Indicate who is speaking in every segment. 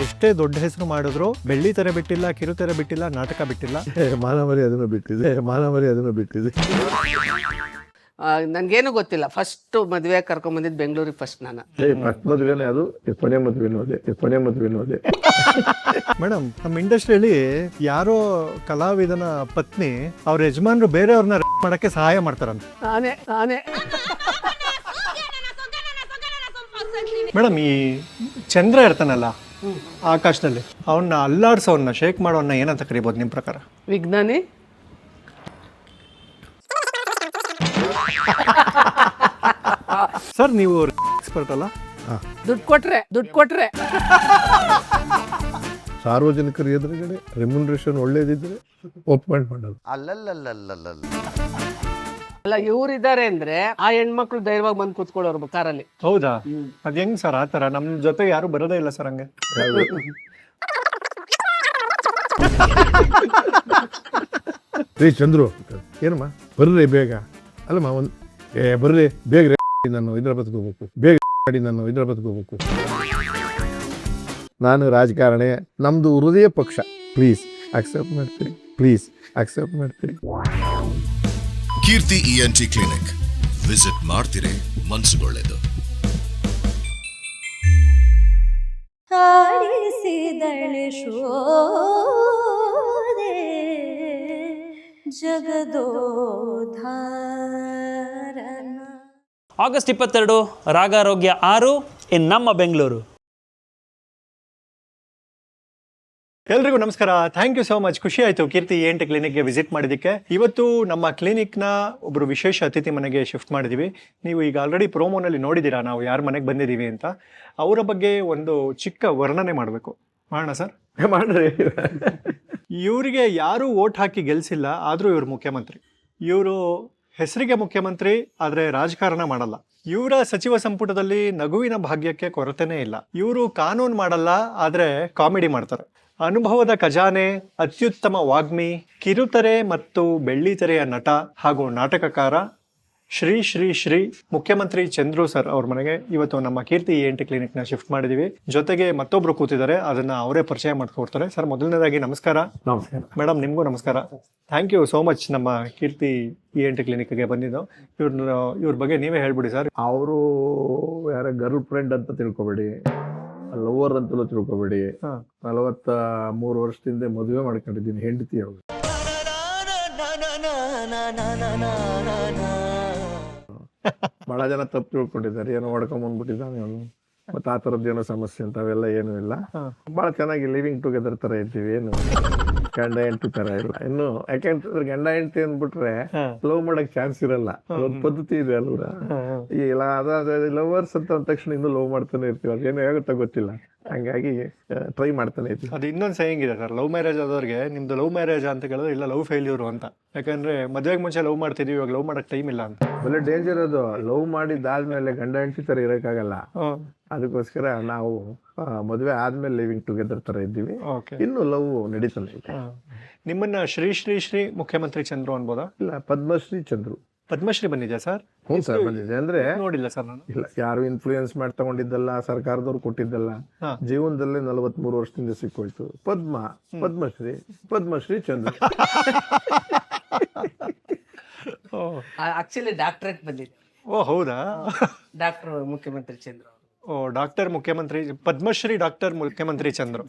Speaker 1: ಎಷ್ಟೇ ದೊಡ್ಡ ಹೆಸರು ಮಾಡಿದ್ರು ಬೆಳ್ಳಿ ತೆರೆ ಬಿಟ್ಟಿಲ್ಲ, ಕಿರುತೆರೆ ಬಿಟ್ಟಿಲ್ಲ, ನಾಟಕ ಬಿಟ್ಟಿಲ್ಲ.
Speaker 2: ಮಾನವರಿ ಅದನ್ನು ಬಿಟ್ಟಿದೆ.
Speaker 3: ನನ್ಗೇನು ಗೊತ್ತಿಲ್ಲ. ಫಸ್ಟ್ ಮದುವೆ ಕರ್ಕೊಂಡ್ ಬೆಂಗಳೂರಿಗೆ ಫಸ್ಟ್ ನಾನು.
Speaker 2: ಫಸ್ಟ್ ಮದುವೆನೇ ಅದು, ಕೊನೆ ಮದುವೆನೂ ಅದೇ.
Speaker 1: ಮೇಡಮ್, ನಮ್ಮ ಇಂಡಸ್ಟ್ರಿಯಲ್ಲಿ ಯಾರೋ ಕಲಾವಿದನ ಪತ್ನಿ ಅವ್ರ ಯಜಮಾನ್ರು ಬೇರೆಯವ್ರನ್ನ ಮಾಡಕ್ಕೆ ಸಹಾಯ ಮಾಡ್ತಾರಂತ.
Speaker 3: ನಾನೇ
Speaker 1: ಮೇಡಮ್, ಈ ಚಂದ್ರ ಇರ್ತಾನಲ್ಲ ಆಕಾಶದಲ್ಲಿ, ಅವನ್ನ ಅಲ್ಲಾಡ್ಸೋನ್ನ, ಶೇಕ್ ಮಾಡೋನ್ನ ಏನಂತ ಕರಿಬೋದು ನಿಮ್ಮ ಪ್ರಕಾರ?
Speaker 3: ವಿಜ್ಞಾನಿ.
Speaker 1: ಸರ್, ನೀವು ಎಕ್ಸ್ಪರ್ಟ್ ಅಲ್ಲ?
Speaker 3: ದುಡ್ಡು ಕೊಟ್ರೆ
Speaker 2: ಸಾರ್ವಜನಿಕರ ಎದುರುಗಡೆ ರೆಮ್ಯುನರೇಷನ್ ಒಳ್ಳೇದಿದ್ರೆ ಒಪ್ಕೊಂಡು ಮಾಡೋದು.
Speaker 3: ಅಲ್ಲ, ಇವ್ರಿದ್ದಾರೆ ಅಂದ್ರೆ ಆ ಹೆಣ್ಮಕ್ಳು ಧೈರ್ಯವಾಗಿ ಬಂದು ಕೂತ್ಕೊಳ್ಳೋರು ಕಾರಲ್ಲಿ.
Speaker 1: ಹೌದಾ? ಅದ್ ಹೆಂಗ್ ಸರ್ ಆತರ? ನಮ್ ಜೊತೆ ಯಾರು ಬರೋದೇ ಇಲ್ಲ ಸರ್ ಹಂಗೆ.
Speaker 2: ರೀ ಚಂದ್ರು, ಏನಮ್ಮ ಬರ್ರಿ ಬೇಗ. ಅಲ್ಲಮ್ಮ ಬರ್ರಿ ಬೇಗ, ನಾನು ಹೈದ್ರಾಬಾದ್ಗೆ ಹೋಗ್ಬೇಕು. ನಾನು ರಾಜಕಾರಣಿ, ನಮ್ದು ಹೃದಯ ಪಕ್ಷ. ಪ್ಲೀಸ್ ಅಕ್ಸೆಪ್ಟ್ ಮಾಡ್ತೀರಿ.
Speaker 4: ಕೀರ್ತಿ ENT ಕ್ಲಿನಿಕ್ ವಿಸಿಟ್ ಮಾಡ್ತೀರಿ, ಮನಸ್ಸುಗೊಳ್ಳೆದು.
Speaker 5: ಹಾಡಿಸಿದಳೆ ಶೋದೆ ಜಗದೋಧಾರನ.
Speaker 6: ಆಗಸ್ಟ್ 22 ರಾಗಾರೋಗ್ಯ 6 ಇನ್ ನಮ್ಮ ಬೆಂಗಳೂರು.
Speaker 1: ಎಲ್ರಿಗೂ ನಮಸ್ಕಾರ. Thank you so much. ಖುಷಿ ಆಯಿತು ಕೀರ್ತಿ ENT ಕ್ಲಿನಿಕ್ಗೆ ವಿಸಿಟ್ ಮಾಡಿದ್ದಕ್ಕೆ. ಇವತ್ತು ನಮ್ಮ ಕ್ಲಿನಿಕ್ನ ಒಬ್ಬರು ವಿಶೇಷ ಅತಿಥಿ ಮನೆಗೆ ಶಿಫ್ಟ್ ಮಾಡಿದ್ದೀವಿ. ನೀವು ಈಗ ಆಲ್ರೆಡಿ ಪ್ರೋಮೋನಲ್ಲಿ ನೋಡಿದ್ದೀರಾ ನಾವು ಯಾರ ಮನೆಗೆ ಬಂದಿದ್ದೀವಿ ಅಂತ. ಅವರ ಬಗ್ಗೆ ಒಂದು ಚಿಕ್ಕ ವರ್ಣನೆ ಮಾಡಬೇಕು. ಮಾಡೋಣ ಸರ್?
Speaker 2: ಮಾಡ್ರಿ.
Speaker 1: ಇವರಿಗೆ ಯಾರೂ ಓಟ್ ಹಾಕಿ ಗೆಲ್ಸಿಲ್ಲ, ಆದರೂ ಇವರು ಮುಖ್ಯಮಂತ್ರಿ. ಇವರು ಹೆಸರಿಗೆ ಮುಖ್ಯಮಂತ್ರಿ, ಆದರೆ ರಾಜಕಾರಣ ಮಾಡಲ್ಲ. ಇವರ ಸಚಿವ ಸಂಪುಟದಲ್ಲಿ ನಗುವಿನ ಭಾಗ್ಯಕ್ಕೆ ಕೊರತೆನೇ ಇಲ್ಲ. ಇವರು ಕಾನೂನು ಮಾಡಲ್ಲ, ಆದರೆ ಕಾಮಿಡಿ ಮಾಡ್ತಾರೆ. ಅನುಭವದ ಖಜಾನೆ, ಅತ್ಯುತ್ತಮ ವಾಗ್ಮಿ, ಕಿರುತೆರೆ ಮತ್ತು ಬೆಳ್ಳಿತೆರೆಯ ನಟ ಹಾಗೂ ನಾಟಕಕಾರ ಶ್ರೀ ಶ್ರೀ ಶ್ರೀ ಮುಖ್ಯಮಂತ್ರಿ ಚಂದ್ರು ಸರ್ ಅವ್ರ ಮನೆಗೆ ಇವತ್ತು ನಮ್ಮ ಕೀರ್ತಿ ENT ಕ್ಲಿನಿಕ್ನ ಶಿಫ್ಟ್ ಮಾಡಿದ್ದೀವಿ. ಜೊತೆಗೆ ಮತ್ತೊಬ್ರು ಕೂತಿದ್ದಾರೆ, ಅದನ್ನ ಅವರೇ ಪರಿಚಯ ಮಾಡ್ಕೊಡ್ತಾರೆ. ಸರ್, ಮೊದಲನೇದಾಗಿ ನಮಸ್ಕಾರ.
Speaker 2: ನಮಸ್ಕಾರ
Speaker 1: ಮೇಡಮ್, ನಿಮಗೂ ನಮಸ್ಕಾರ. ಥ್ಯಾಂಕ್ ಯು ಸೋ ಮಚ್ ನಮ್ಮ ಕೀರ್ತಿ ENT ಕ್ಲಿನಿಕ್ಗೆ ಬಂದಿದ್ದು. ಇವ್ರ ಬಗ್ಗೆ ನೀವೇ ಹೇಳ್ಬಿಡಿ ಸರ್.
Speaker 2: ಅವರು ಯಾರ ಗರ್ಲ್ ಫ್ರೆಂಡ್ ಅಂತ ತಿಳ್ಕೊಬೇಡಿ, ಲವರ್ ಅಂತಲೂ ತಿಳ್ಕೊಬೇಡಿ. 43 ವರ್ಷದಿಂದ ಮದುವೆ ಮಾಡ್ಕೊಂಡಿದ್ದೀನಿ, ಹೆಂಡತಿ ಅವರು. ಬಹಳ ಜನ ತಪ್ಪು ತಿಳ್ಕೊಂಡಿದ್ದಾರೆ, ಏನೋ ಹೊಡ್ಕೊಂಬಂದ್ಬಿಟ್ಟಿದ್ದಾನೆ ಅವನು, ಮತ್ತೆ ಆ ಥರದ್ದು ಏನೋ ಸಮಸ್ಯೆ ಅಂತ ಅವೆಲ್ಲ ಏನೂ ಇಲ್ಲ. ಬಹಳ ಚೆನ್ನಾಗಿ ಲಿವಿಂಗ್ ಟುಗೆದರ್ ತರ ಇರ್ತೀವಿ, ಏನು ಗಂಡ ಹೆಂಡತಿ ತರ ಇಲ್ಲ. ಇನ್ನು ಯಾಕೆಂತಂದ್ರೆ ಗಂಡ ಹೆಂಡತಿ ಅಂದ್ಬಿಟ್ರೆ ಲವ್ ಮಾಡಕ್ ಚಾನ್ಸ್ ಇರಲ್ಲ, ಅದೊಂದು ಪದ್ಧತಿ ಇದೆ ಅಲ್ವಾ. ಇಲ್ಲ ಲವರ್ಸ್ ಅಂತ ಅಂದ ತಕ್ಷಣ ಇನ್ನೂ ಲವ್ ಮಾಡ್ತಾನೆ ಇರ್ತೀವಿ, ಅದೇನೋ ಆಗುತ್ತಾ ಗೊತ್ತಿಲ್ಲ, ಹಂಗಾಗಿ ಟ್ರೈ ಮಾಡ್ತಾನೆ ಇರ್ತೀವಿ.
Speaker 1: ಅದು ಇನ್ನೊಂದು ಸೇಯಿಂಗ್ ಇದೆ ಸರ್, ಲವ್ ಮ್ಯಾರೇಜ್ ಆದವ್ರಿಗೆ ನಿಮ್ದು ಲವ್ ಮ್ಯಾರೇಜ್ ಅಂತ ಕೇಳಿದ್ರೆ ಇಲ್ಲ ಲವ್ ಫೇಲ್ಯೂರು ಅಂತ. ಯಾಕಂದ್ರೆ ಮದುವೆಗೆ ಮುಂಚೆ ಲವ್ ಮಾಡ್ತಿದೀವಿ, ಇವಾಗ ಲವ್ ಮಾಡಕ್ ಟೈಮ್ ಇಲ್ಲ ಅಂತ.
Speaker 2: ಒಳ್ಳೆ ಡೇಂಜರ್ ಅದು. ಲವ್ ಮಾಡಿದ್ದಾದ್ಮೇಲೆ ಗಂಡ ಹೆಂಡತಿ ತರ ಇರಕ್ಕಾಗಲ್ಲ. ಅದಕ್ಕೋಸ್ಕರ ನಾವು ಮದುವೆ ಆದ್ಮೇಲೆ ಲಿವಿಂಗ್ ಟುಗೆದರ್ ತರ ಇದ್ದೀವಿ. ಇನ್ನು ಲವ್ ನಡೀತಾನೆ ಇದೆ.
Speaker 1: ನಿಮ್ಮನ್ನ ಶ್ರೀ ಶ್ರೀ ಶ್ರೀ ಮುಖ್ಯಮಂತ್ರಿ ಚಂದ್ರು ಅನ್ಬೋದಾ?
Speaker 2: ಇಲ್ಲ, ಪದ್ಮಶ್ರೀ ಚಂದ್ರು.
Speaker 1: ಪದ್ಮಶ್ರೀ ಬಂದಿದೆ ಸರ್?
Speaker 2: ಹ್ಞೂ ಸರ್, ಬಂದಿದೆ. ಅಂದ್ರೆ
Speaker 1: ನೋಡಿಲ್ಲ ಸರ್ ನಾನು.
Speaker 2: ಇಲ್ಲ, ಯಾರು ಇನ್ಫ್ಲೂಯೆನ್ಸ್ ಮಾಡಿ ತಗೊಂಡಿದ್ದಲ್ಲ, ಸರ್ಕಾರದವ್ರು ಕೊಟ್ಟಿದ್ದಲ್ಲ. ಜೀವನದಲ್ಲೇ 43 ವರ್ಷದಿಂದ ಸಿಕ್ಕೋಯ್ತು. ಪದ್ಮಶ್ರೀ ಚಂದ್ರು.
Speaker 3: ಆಕ್ಚುಲಿ ಡಾಕ್ಟರೇಟ್ ಬಂದಿದೆ.
Speaker 1: ಓ ಹೌದಾ?
Speaker 3: ಡಾಕ್ಟರ್ ಮುಖ್ಯಮಂತ್ರಿ ಚಂದ್ರ.
Speaker 1: ಓ, ಡಾಕ್ಟರ್ ಮುಖ್ಯಮಂತ್ರಿ, ಪದ್ಮಶ್ರೀ ಡಾಕ್ಟರ್ ಮುಖ್ಯಮಂತ್ರಿ ಚಂದ್ರು.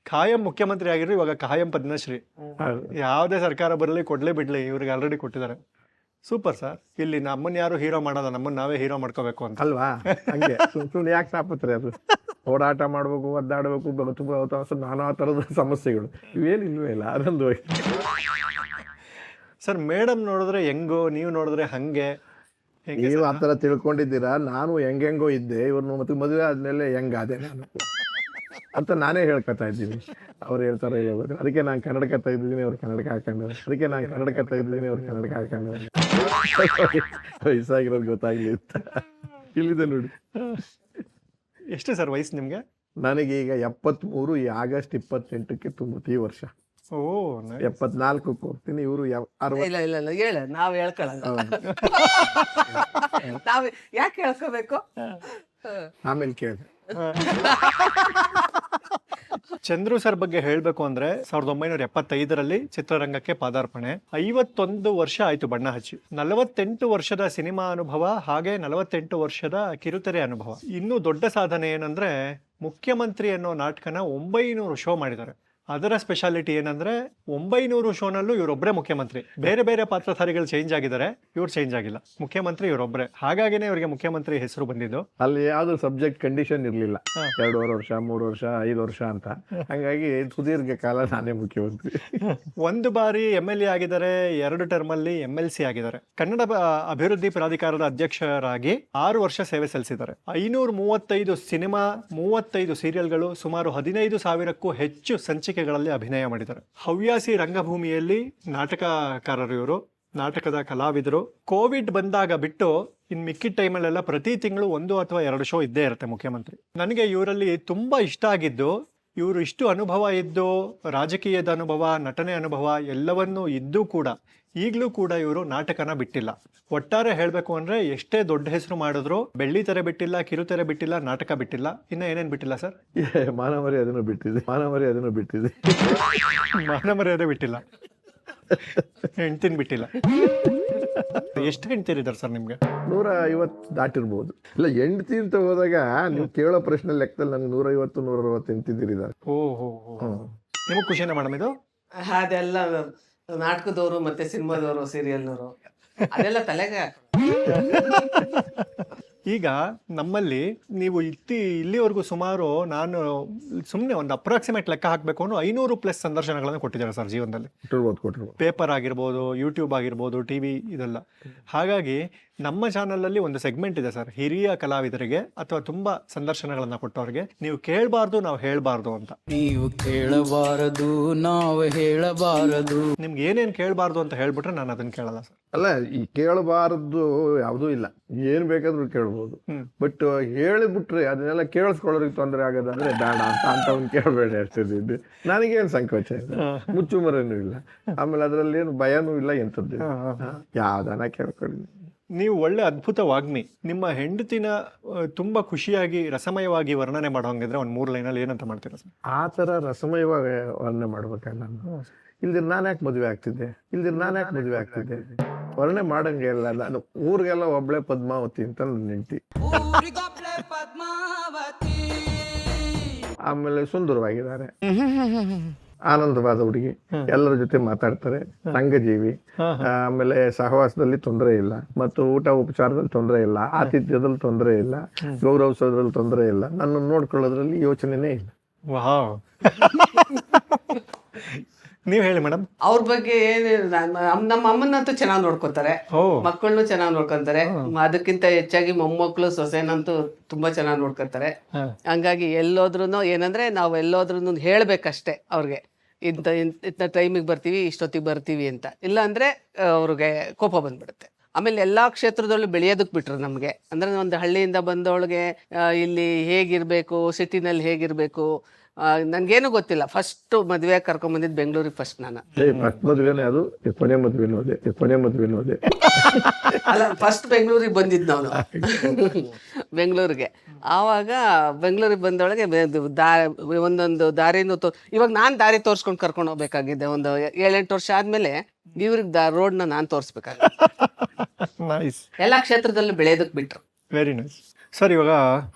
Speaker 1: ಖಾಯಂ ಮುಖ್ಯಮಂತ್ರಿ ಆಗಿರೋ, ಇವಾಗ ಖಾಯಂ ಪದ್ಮಶ್ರೀ. ಯಾವುದೇ ಸರ್ಕಾರ ಬರಲಿ ಕೊಡ್ಲೇ ಬಿಡ್ಲಿ, ಇವ್ರಿಗೆ ಆಲ್ರೆಡಿ ಕೊಟ್ಟಿದ್ದಾರೆ. Super sir. ಇಲ್ಲಿ ನಮ್ಮನ್ನ ಯಾರು ಹೀರೋ ಮಾಡೋದ, ನಮ್ಮನ್ನ ನಾವೇ ಹೀರೋ ಮಾಡ್ಕೋಬೇಕು ಅಂತ
Speaker 2: ಅಲ್ವಾ? ಹಂಗೆ ಸುಮ್ಮನೆ ಯಾಕೆ ತಾಪತ್ರೆ ಅದು? ಓಡಾಟ ಮಾಡ್ಬೇಕು, ಒದ್ದಾಡ್ಬೇಕು, ನಾನಾ ಥರದ ಸಮಸ್ಯೆಗಳು ಇವೇನಿಲ್ವೇ ಇಲ್ಲ, ಅದೊಂದು.
Speaker 1: ಸರ್, ಮೇಡಮ್ ನೋಡಿದ್ರೆ ಹೆಂಗೋ, ನೀವು ನೋಡಿದ್ರೆ ಹಂಗೆ.
Speaker 2: ನೀವು ಆ ಥರ ತಿಳ್ಕೊಂಡಿದ್ದೀರಾ. ನಾನು ಹೆಂಗೆಂಗೋ ಇದ್ದೆ, ಇವ್ರನ್ನ ಮತ್ತೆ ಮದುವೆ ಆದ್ಮೇಲೆ ಹೆಂಗಾದೆ ನಾನು ಅಂತ ನಾನೇ ಹೇಳ್ಕೊತಾ ಇದ್ದೀನಿ. ಅವ್ರು ಹೇಳ್ತಾರೆ ಹೇಳ್ಬೇಕು. ಅದಕ್ಕೆ ನಾನು ಕನ್ನಡಕ ತೆಗೆದಿದ್ದೀನಿ, ಅವ್ರು ಕನ್ನಡಕ ಹಾಕೊಂಡು. ವಯಸ್ಸಾಗಿರೋದು ಗೊತ್ತಾಗ್ಲಿ ಅಂತ ಇಲ್ಲಿದೆ ನೋಡಿ.
Speaker 1: ಎಷ್ಟು ಸರ್ ವಯಸ್ಸು ನಿಮ್ಗೆ?
Speaker 2: ನನಗೀಗ 73. ಈ ಆಗಸ್ಟ್ 28ಕ್ಕೆ ತುಂಬುತ್ತೆ ಈ ವರ್ಷ.
Speaker 1: ಓ,
Speaker 2: 74ಕ್ಕೆ ಹೋಗ್ತೀನಿ. ಇವರು
Speaker 3: ಇಲ್ಲ ಹೇಳ, ನಾವ್ ಹೇಳ್ಕೊಳಲ್ಲ. ನಾವ್ ಯಾಕೆ ಹೇಳ್ಕೋಬೇಕು?
Speaker 2: ಆಮೇಲೆ ಕೇಳಿದೆ.
Speaker 1: ಚಂದ್ರು ಸರ್ ಬಗ್ಗೆ ಹೇಳಬೇಕು ಅಂದ್ರೆ 1975ರಲ್ಲಿ ಚಿತ್ರರಂಗಕ್ಕೆ ಪಾದಾರ್ಪಣೆ. 51 ವರ್ಷ ಆಯ್ತು ಬಣ್ಣ ಹಚ್ಚಿ. 48 ವರ್ಷದ ಸಿನಿಮಾ ಅನುಭವ, ಹಾಗೆ 48 ವರ್ಷದ ಕಿರುತೆರೆ ಅನುಭವ. ಇನ್ನೂ ದೊಡ್ಡ ಸಾಧನೆ ಏನಂದ್ರೆ ಮುಖ್ಯಮಂತ್ರಿ ಅನ್ನೋ ನಾಟಕನ 900 ಶೋ ಮಾಡಿದ್ದಾರೆ. ಅದರ ಸ್ಪೆಷಾಲಿಟಿ ಏನಂದ್ರೆ 900 ಶೋನಲ್ಲೂ ಇವರೊಬ್ಬರೇ ಮುಖ್ಯಮಂತ್ರಿ. ಬೇರೆ ಬೇರೆ ಪಾತ್ರಧಾರಿಗಳು ಚೇಂಜ್ ಆಗಿದ್ದಾರೆ, ಇವ್ರು ಚೇಂಜ್ ಆಗಿಲ್ಲ. ಮುಖ್ಯಮಂತ್ರಿ ಇವರೊಬ್ಬರೇ. ಹಾಗಾಗಿನೇ ಇವರಿಗೆ ಮುಖ್ಯಮಂತ್ರಿ ಹೆಸರು ಬಂದಿದ್ದು.
Speaker 2: ಅಲ್ಲಿ ಯಾವ್ದು ಸಬ್ಜೆಕ್ಟ್ ಕಂಡೀಷನ್ ಇರ್ಲಿಲ್ಲ, 2.5 ವರ್ಷ 3 ವರ್ಷ 5 ವರ್ಷ ಅಂತ. ಹಂಗಾಗಿ ಸುದೀರ್ಘ ಕಾಲ ನಾನೇ ಮುಖ್ಯಮಂತ್ರಿ.
Speaker 1: ಒಂದು ಬಾರಿ MLA ಆಗಿದ್ದಾರೆ, 2 ಟರ್ಮ್ ಅಲ್ಲಿ MLC ಆಗಿದ್ದಾರೆ. ಕನ್ನಡ ಅಭಿವೃದ್ಧಿ ಪ್ರಾಧಿಕಾರದ ಅಧ್ಯಕ್ಷರಾಗಿ 6 ವರ್ಷ ಸೇವೆ ಸಲ್ಲಿಸಿದ್ದಾರೆ. 535 ಸಿನಿಮಾ, 35 ಸೀರಿಯಲ್ಗಳು, ಸುಮಾರು 15,000ಕ್ಕೂ ಹೆಚ್ಚು ಸಂಚಿಕೆಗಳಲ್ಲಿ ಅಭಿನಯ ಮಾಡಿದ್ದಾರೆ. ಹವ್ಯಾಸಿ ರಂಗಭೂಮಿಯಲ್ಲಿ ನಾಟಕಕಾರರು ಇವರು, ನಾಟಕದ ಕಲಾವಿದರು. ಕೋವಿಡ್ ಬಂದಾಗ ಬಿಟ್ಟು ಇನ್ನು ಮಿಕ್ಕಿದ ಟೈಮಲ್ಲೆಲ್ಲ ಪ್ರತಿ ತಿಂಗಳು 1 ಅಥವಾ 2 ಶೋ ಇದ್ದೇ ಇರುತ್ತೆ ಮುಖ್ಯಮಂತ್ರಿ. ನನಗೆ ಇವರಲ್ಲಿ ತುಂಬಾ ಇಷ್ಟ ಆಗಿದ್ದು, ಇವರು ಇಷ್ಟು ಅನುಭವ ಇದ್ದು, ರಾಜಕೀಯದ ಅನುಭವ, ನಟನೆ ಅನುಭವ ಎಲ್ಲವನ್ನೂ ಇದ್ದು ಕೂಡ ಈಗಲೂ ಕೂಡ ಇವರು ನಾಟಕನ ಬಿಟ್ಟಿಲ್ಲ. ಒಟ್ಟಾರೆ ಹೇಳಬೇಕು ಅಂದ್ರೆ ಎಷ್ಟೇ ದೊಡ್ಡ ಹೆಸರು ಮಾಡಿದ್ರು ಬೆಳ್ಳಿ ತೆರೆ ಬಿಟ್ಟಿಲ್ಲ, ಕಿರುತೆರೆ ಬಿಟ್ಟಿಲ್ಲ, ನಾಟಕ ಬಿಟ್ಟಿಲ್ಲ. ಇನ್ನ ಏನೇನ್ ಬಿಟ್ಟಿಲ್ಲ ಸರ್?
Speaker 2: ಮಾನವರಿ ಅದನ್ನು ಬಿಟ್ಟಿದೆ.
Speaker 1: ಮಾನಮರ್ಯಾದೆ ಬಿಟ್ಟಿಲ್ಲ, ಹೆಂಡ್ತಿನ್ ಬಿಟ್ಟಿಲ್ಲ. ಎಷ್ಟು ಹೆಂಡ್ತಿರಿದ್ದಾರೆ ಸರ್ ನಿಮ್ಗೆ?
Speaker 2: 150 ದಾಟಿರ್ಬೋದು. ಇಲ್ಲ, ಹೆಂಡ್ತಿ ಅಂತ ಹೋದಾಗ ನೀವು ಕೇಳೋ ಪ್ರಶ್ನೆ ಲೆಕ್ಕದಲ್ಲಿ ನನಗೆ 150 160 ಹೆಂಡ್ತಿದ್ದೀರಿದ್ದಾರೆ.
Speaker 1: ಓಹೋ, ನಿಮಗೆ ಖುಷಿನ ಮೇಡಮ್ ಇದು?
Speaker 3: ಅದೆಲ್ಲ ನಾಟಕದವರು ಮತ್ತೆ ಸಿನಿಮಾದವರು, ಸೀರಿಯಲ್ನವರು ಅದೆಲ್ಲ ತಲೆಗೆ
Speaker 1: ಈಗ ನಮ್ಮಲ್ಲಿ ನೀವು ಇಲ್ಲಿವರೆಗೂ ಸುಮಾರು, ನಾನು ಸುಮ್ಮನೆ ಒಂದು ಅಪ್ರಾಕ್ಸಿಮೇಟ್ ಲೆಕ್ಕ ಹಾಕಬೇಕು ಅಂದ್ರೆ 500+ ಸಂದರ್ಶನಗಳನ್ನು ಕೊಟ್ಟಿದ್ದಾರೆ ಸರ್ ಜೀವನದಲ್ಲಿ.
Speaker 2: ಕೊಟ್ಟಿರ್ಬೋದು.
Speaker 1: ಪೇಪರ್ ಆಗಿರ್ಬೋದು, ಯೂಟ್ಯೂಬ್ ಆಗಿರ್ಬೋದು, TV ಇದೆಲ್ಲ. ಹಾಗಾಗಿ ನಮ್ಮ ಚಾನಲಲ್ಲಿ ಒಂದು ಸೆಗ್ಮೆಂಟ್ ಇದೆ ಸರ್, ಹಿರಿಯ ಕಲಾವಿದರಿಗೆ ಅಥವಾ ತುಂಬಾ ಸಂದರ್ಶನಗಳನ್ನ ಕೊಟ್ಟವ್ರಿಗೆ ನೀವು ಕೇಳಬಾರ್ದು, ನಾವು ಹೇಳಬಾರ್ದು ಅಂತ.
Speaker 7: ನೀವು ಕೇಳಬಾರದು, ನಾವು ಹೇಳಬಾರದು.
Speaker 1: ನಿಮ್ಗೆ ಏನೇನು ಕೇಳಬಾರ್ದು ಅಂತ ಹೇಳ್ಬಿಟ್ರೆ ನಾನು ಅದನ್ನ ಕೇಳಲ್ಲ ಸರ್.
Speaker 2: ಅಲ್ಲ, ಈ ಕೇಳಬಾರದು ಯಾವುದೂ ಇಲ್ಲ, ಏನ್ ಬೇಕಾದ್ರೂ ಕೇಳ್ಬೋದು. ಬಟ್ ಹೇಳಿಬಿಟ್ರೆ ಅದನ್ನೆಲ್ಲ ಕೇಳಿಸ್ಕೊಳ್ಳೋರಿಗೆ ತೊಂದರೆ ಆಗೋದಂದ್ರೆ ಬೇಡ ಅಂತ ಒಂದು ಕೇಳಬೇಡ ಅಷ್ಟೇ. ನನಗೇನು ಸಂಕೋಚ ಇಲ್ಲ, ಮುಚ್ಚುಮರೇನು ಇಲ್ಲ, ಆಮೇಲೆ ಅದರಲ್ಲಿ ಏನು ಭಯನೂ ಇಲ್ಲ, ಎಂಥದ್ದು ಯಾವ್ದಾನ ಕೇಳ್ಕೊಳ್ಳಿ.
Speaker 1: ನೀವು ಒಳ್ಳೆ ಅದ್ಭುತ ವಾಗ್ಮಿ. ನಿಮ್ಮ ಹೆಂಡತಿನ ತುಂಬಾ ಖುಷಿಯಾಗಿ ರಸಮಯವಾಗಿ ವರ್ಣನೆ ಮಾಡೋಂಗಿದ್ರೆ ಒಂದು 3 ಲೈನಲ್ಲಿ ಏನಂತ ಮಾಡ್ತೀರಾ ಸರ್?
Speaker 2: ಆ ಥರ ರಸಮಯವಾಗಿ ವರ್ಣನೆ ಮಾಡ್ಬೇಕಾಗ ನಾನು ಇಲ್ದಿರ ನಾನು ಯಾಕೆ ಮದುವೆ ಆಗ್ತಿದ್ದೆ ವರ್ಣನೆ ಮಾಡಂಗೆ ಇಲ್ಲ. ನಾನು ಊರಿಗೆಲ್ಲ ಒಬ್ಳೆ ಪದ್ಮಾವತಿ ಅಂತ ನನ್ನ ಹೆಂಡತಿ. ಆಮೇಲೆ ಸುಂದರವಾಗಿದ್ದಾರೆ, ಆನಂದವಾದ ಹುಡುಗಿ, ಎಲ್ಲರ ಜೊತೆ ಮಾತಾಡ್ತಾರೆ, ಸಂಘಜೀವಿ. ಆಮೇಲೆ ಸಹವಾಸದಲ್ಲಿ ತೊಂದರೆ ಇಲ್ಲ, ಮತ್ತು ಊಟ ಉಪಚಾರದಲ್ಲಿ ತೊಂದರೆ ಇಲ್ಲ, ಆತಿಥ್ಯದಲ್ಲಿ ತೊಂದರೆ ಇಲ್ಲ, ಗೌರವಿಸೋದ್ರಲ್ಲಿ ತೊಂದರೆ ಇಲ್ಲ, ನನ್ನನ್ನು ನೋಡ್ಕೊಳ್ಳೋದ್ರಲ್ಲಿ ಯೋಚನೆನೇ ಇಲ್ಲ.
Speaker 1: ವಾವ್. ನೀವ್ ಹೇಳಿ ಮೇಡಮ್.
Speaker 3: ಅವ್ರ ಬಗ್ಗೆ ನಮ್ಮ ಅಮ್ಮನಂತೂ ಚೆನ್ನಾಗಿ ನೋಡ್ಕೊತಾರೆ, ಮಕ್ಕಳನ್ನು ಚೆನ್ನಾಗಿ ನೋಡ್ಕೊಂತಾರೆ. ಅದಕ್ಕಿಂತ ಹೆಚ್ಚಾಗಿ ಮೊಮ್ಮಕ್ಕಳು ಸೊಸೆನಂತೂ ತುಂಬಾ ಚೆನ್ನಾಗಿ ನೋಡ್ಕೊತಾರೆ. ಹಂಗಾಗಿ ಎಲ್ಲೋದ್ರೂ ಏನಂದ್ರೆ ನಾವು ಎಲ್ಲೋದ್ರೂ ಹೇಳ್ಬೇಕಷ್ಟೇ ಅವ್ರಿಗೆ, ಇಂಥ ಟೈಮಿಗೆ ಬರ್ತೀವಿ, ಇಷ್ಟೊತ್ತಿಗೆ ಬರ್ತೀವಿ ಅಂತ. ಇಲ್ಲ ಅಂದ್ರೆ ಅವ್ರಿಗೆ ಕೋಪ ಬಂದ್ಬಿಡುತ್ತೆ. ಆಮೇಲೆ ಎಲ್ಲಾ ಕ್ಷೇತ್ರದಲ್ಲೂ ಬೆಳೆಯೋದಕ್ಕೆ ಬಿಟ್ರು ನಮ್ಗೆ. ಅಂದ್ರೆ ಒಂದು ಹಳ್ಳಿಯಿಂದ ಬಂದವಳಿಗೆ ಇಲ್ಲಿ ಹೇಗಿರ್ಬೇಕು, ಸಿಟಿನಲ್ಲಿ ಹೇಗಿರ್ಬೇಕು ನನ್ಗೇನು ಗೊತ್ತಿಲ್ಲ. ಫಸ್ಟ್ ಮದುವೆ ಕರ್ಕೊಂಡ್ ಬಂದಿದ್ದು ಬೆಂಗಳೂರಿಗೆ ಫಸ್ಟ್ ನಾನು.
Speaker 2: ಫಸ್ಟ್ ಮದುವೆನೇ ಅದು, ಕೊನೆ ಮದುವೆನೂ ಅದೇ.
Speaker 3: ಅಲ್ಲ, ಫಸ್ಟ್ ಬೆಂಗಳೂರಿಗೆ ಬಂದಿದ್ದು ನಾವು, ಬೆಂಗಳೂರಿಗೆ. ಆವಾಗ ಬೆಂಗಳೂರಿಗೆ ಬಂದೊಳಗೆ ಒಂದೊಂದು ದಾರಿನೂ ಇವಾಗ ನಾನು ದಾರಿ ತೋರಿಸ್ಕೊಂಡು ಕರ್ಕೊಂಡು ಹೋಗ್ಬೇಕಾಗಿದೆ. ಒಂದು 7-8 ವರ್ಷ ಆದ್ಮೇಲೆ ಇವ್ರಿಗೆ ರೋಡ್ನ ನಾನು ತೋರಿಸ್ಬೇಕಾಗಿದೆ. ಎಲ್ಲಾ ಕ್ಷೇತ್ರದಲ್ಲೂ ಬೆಳೆಯೋದಕ್ಕೆ ಬಿಟ್ರು.
Speaker 1: Very nice sir. ಇವಾಗ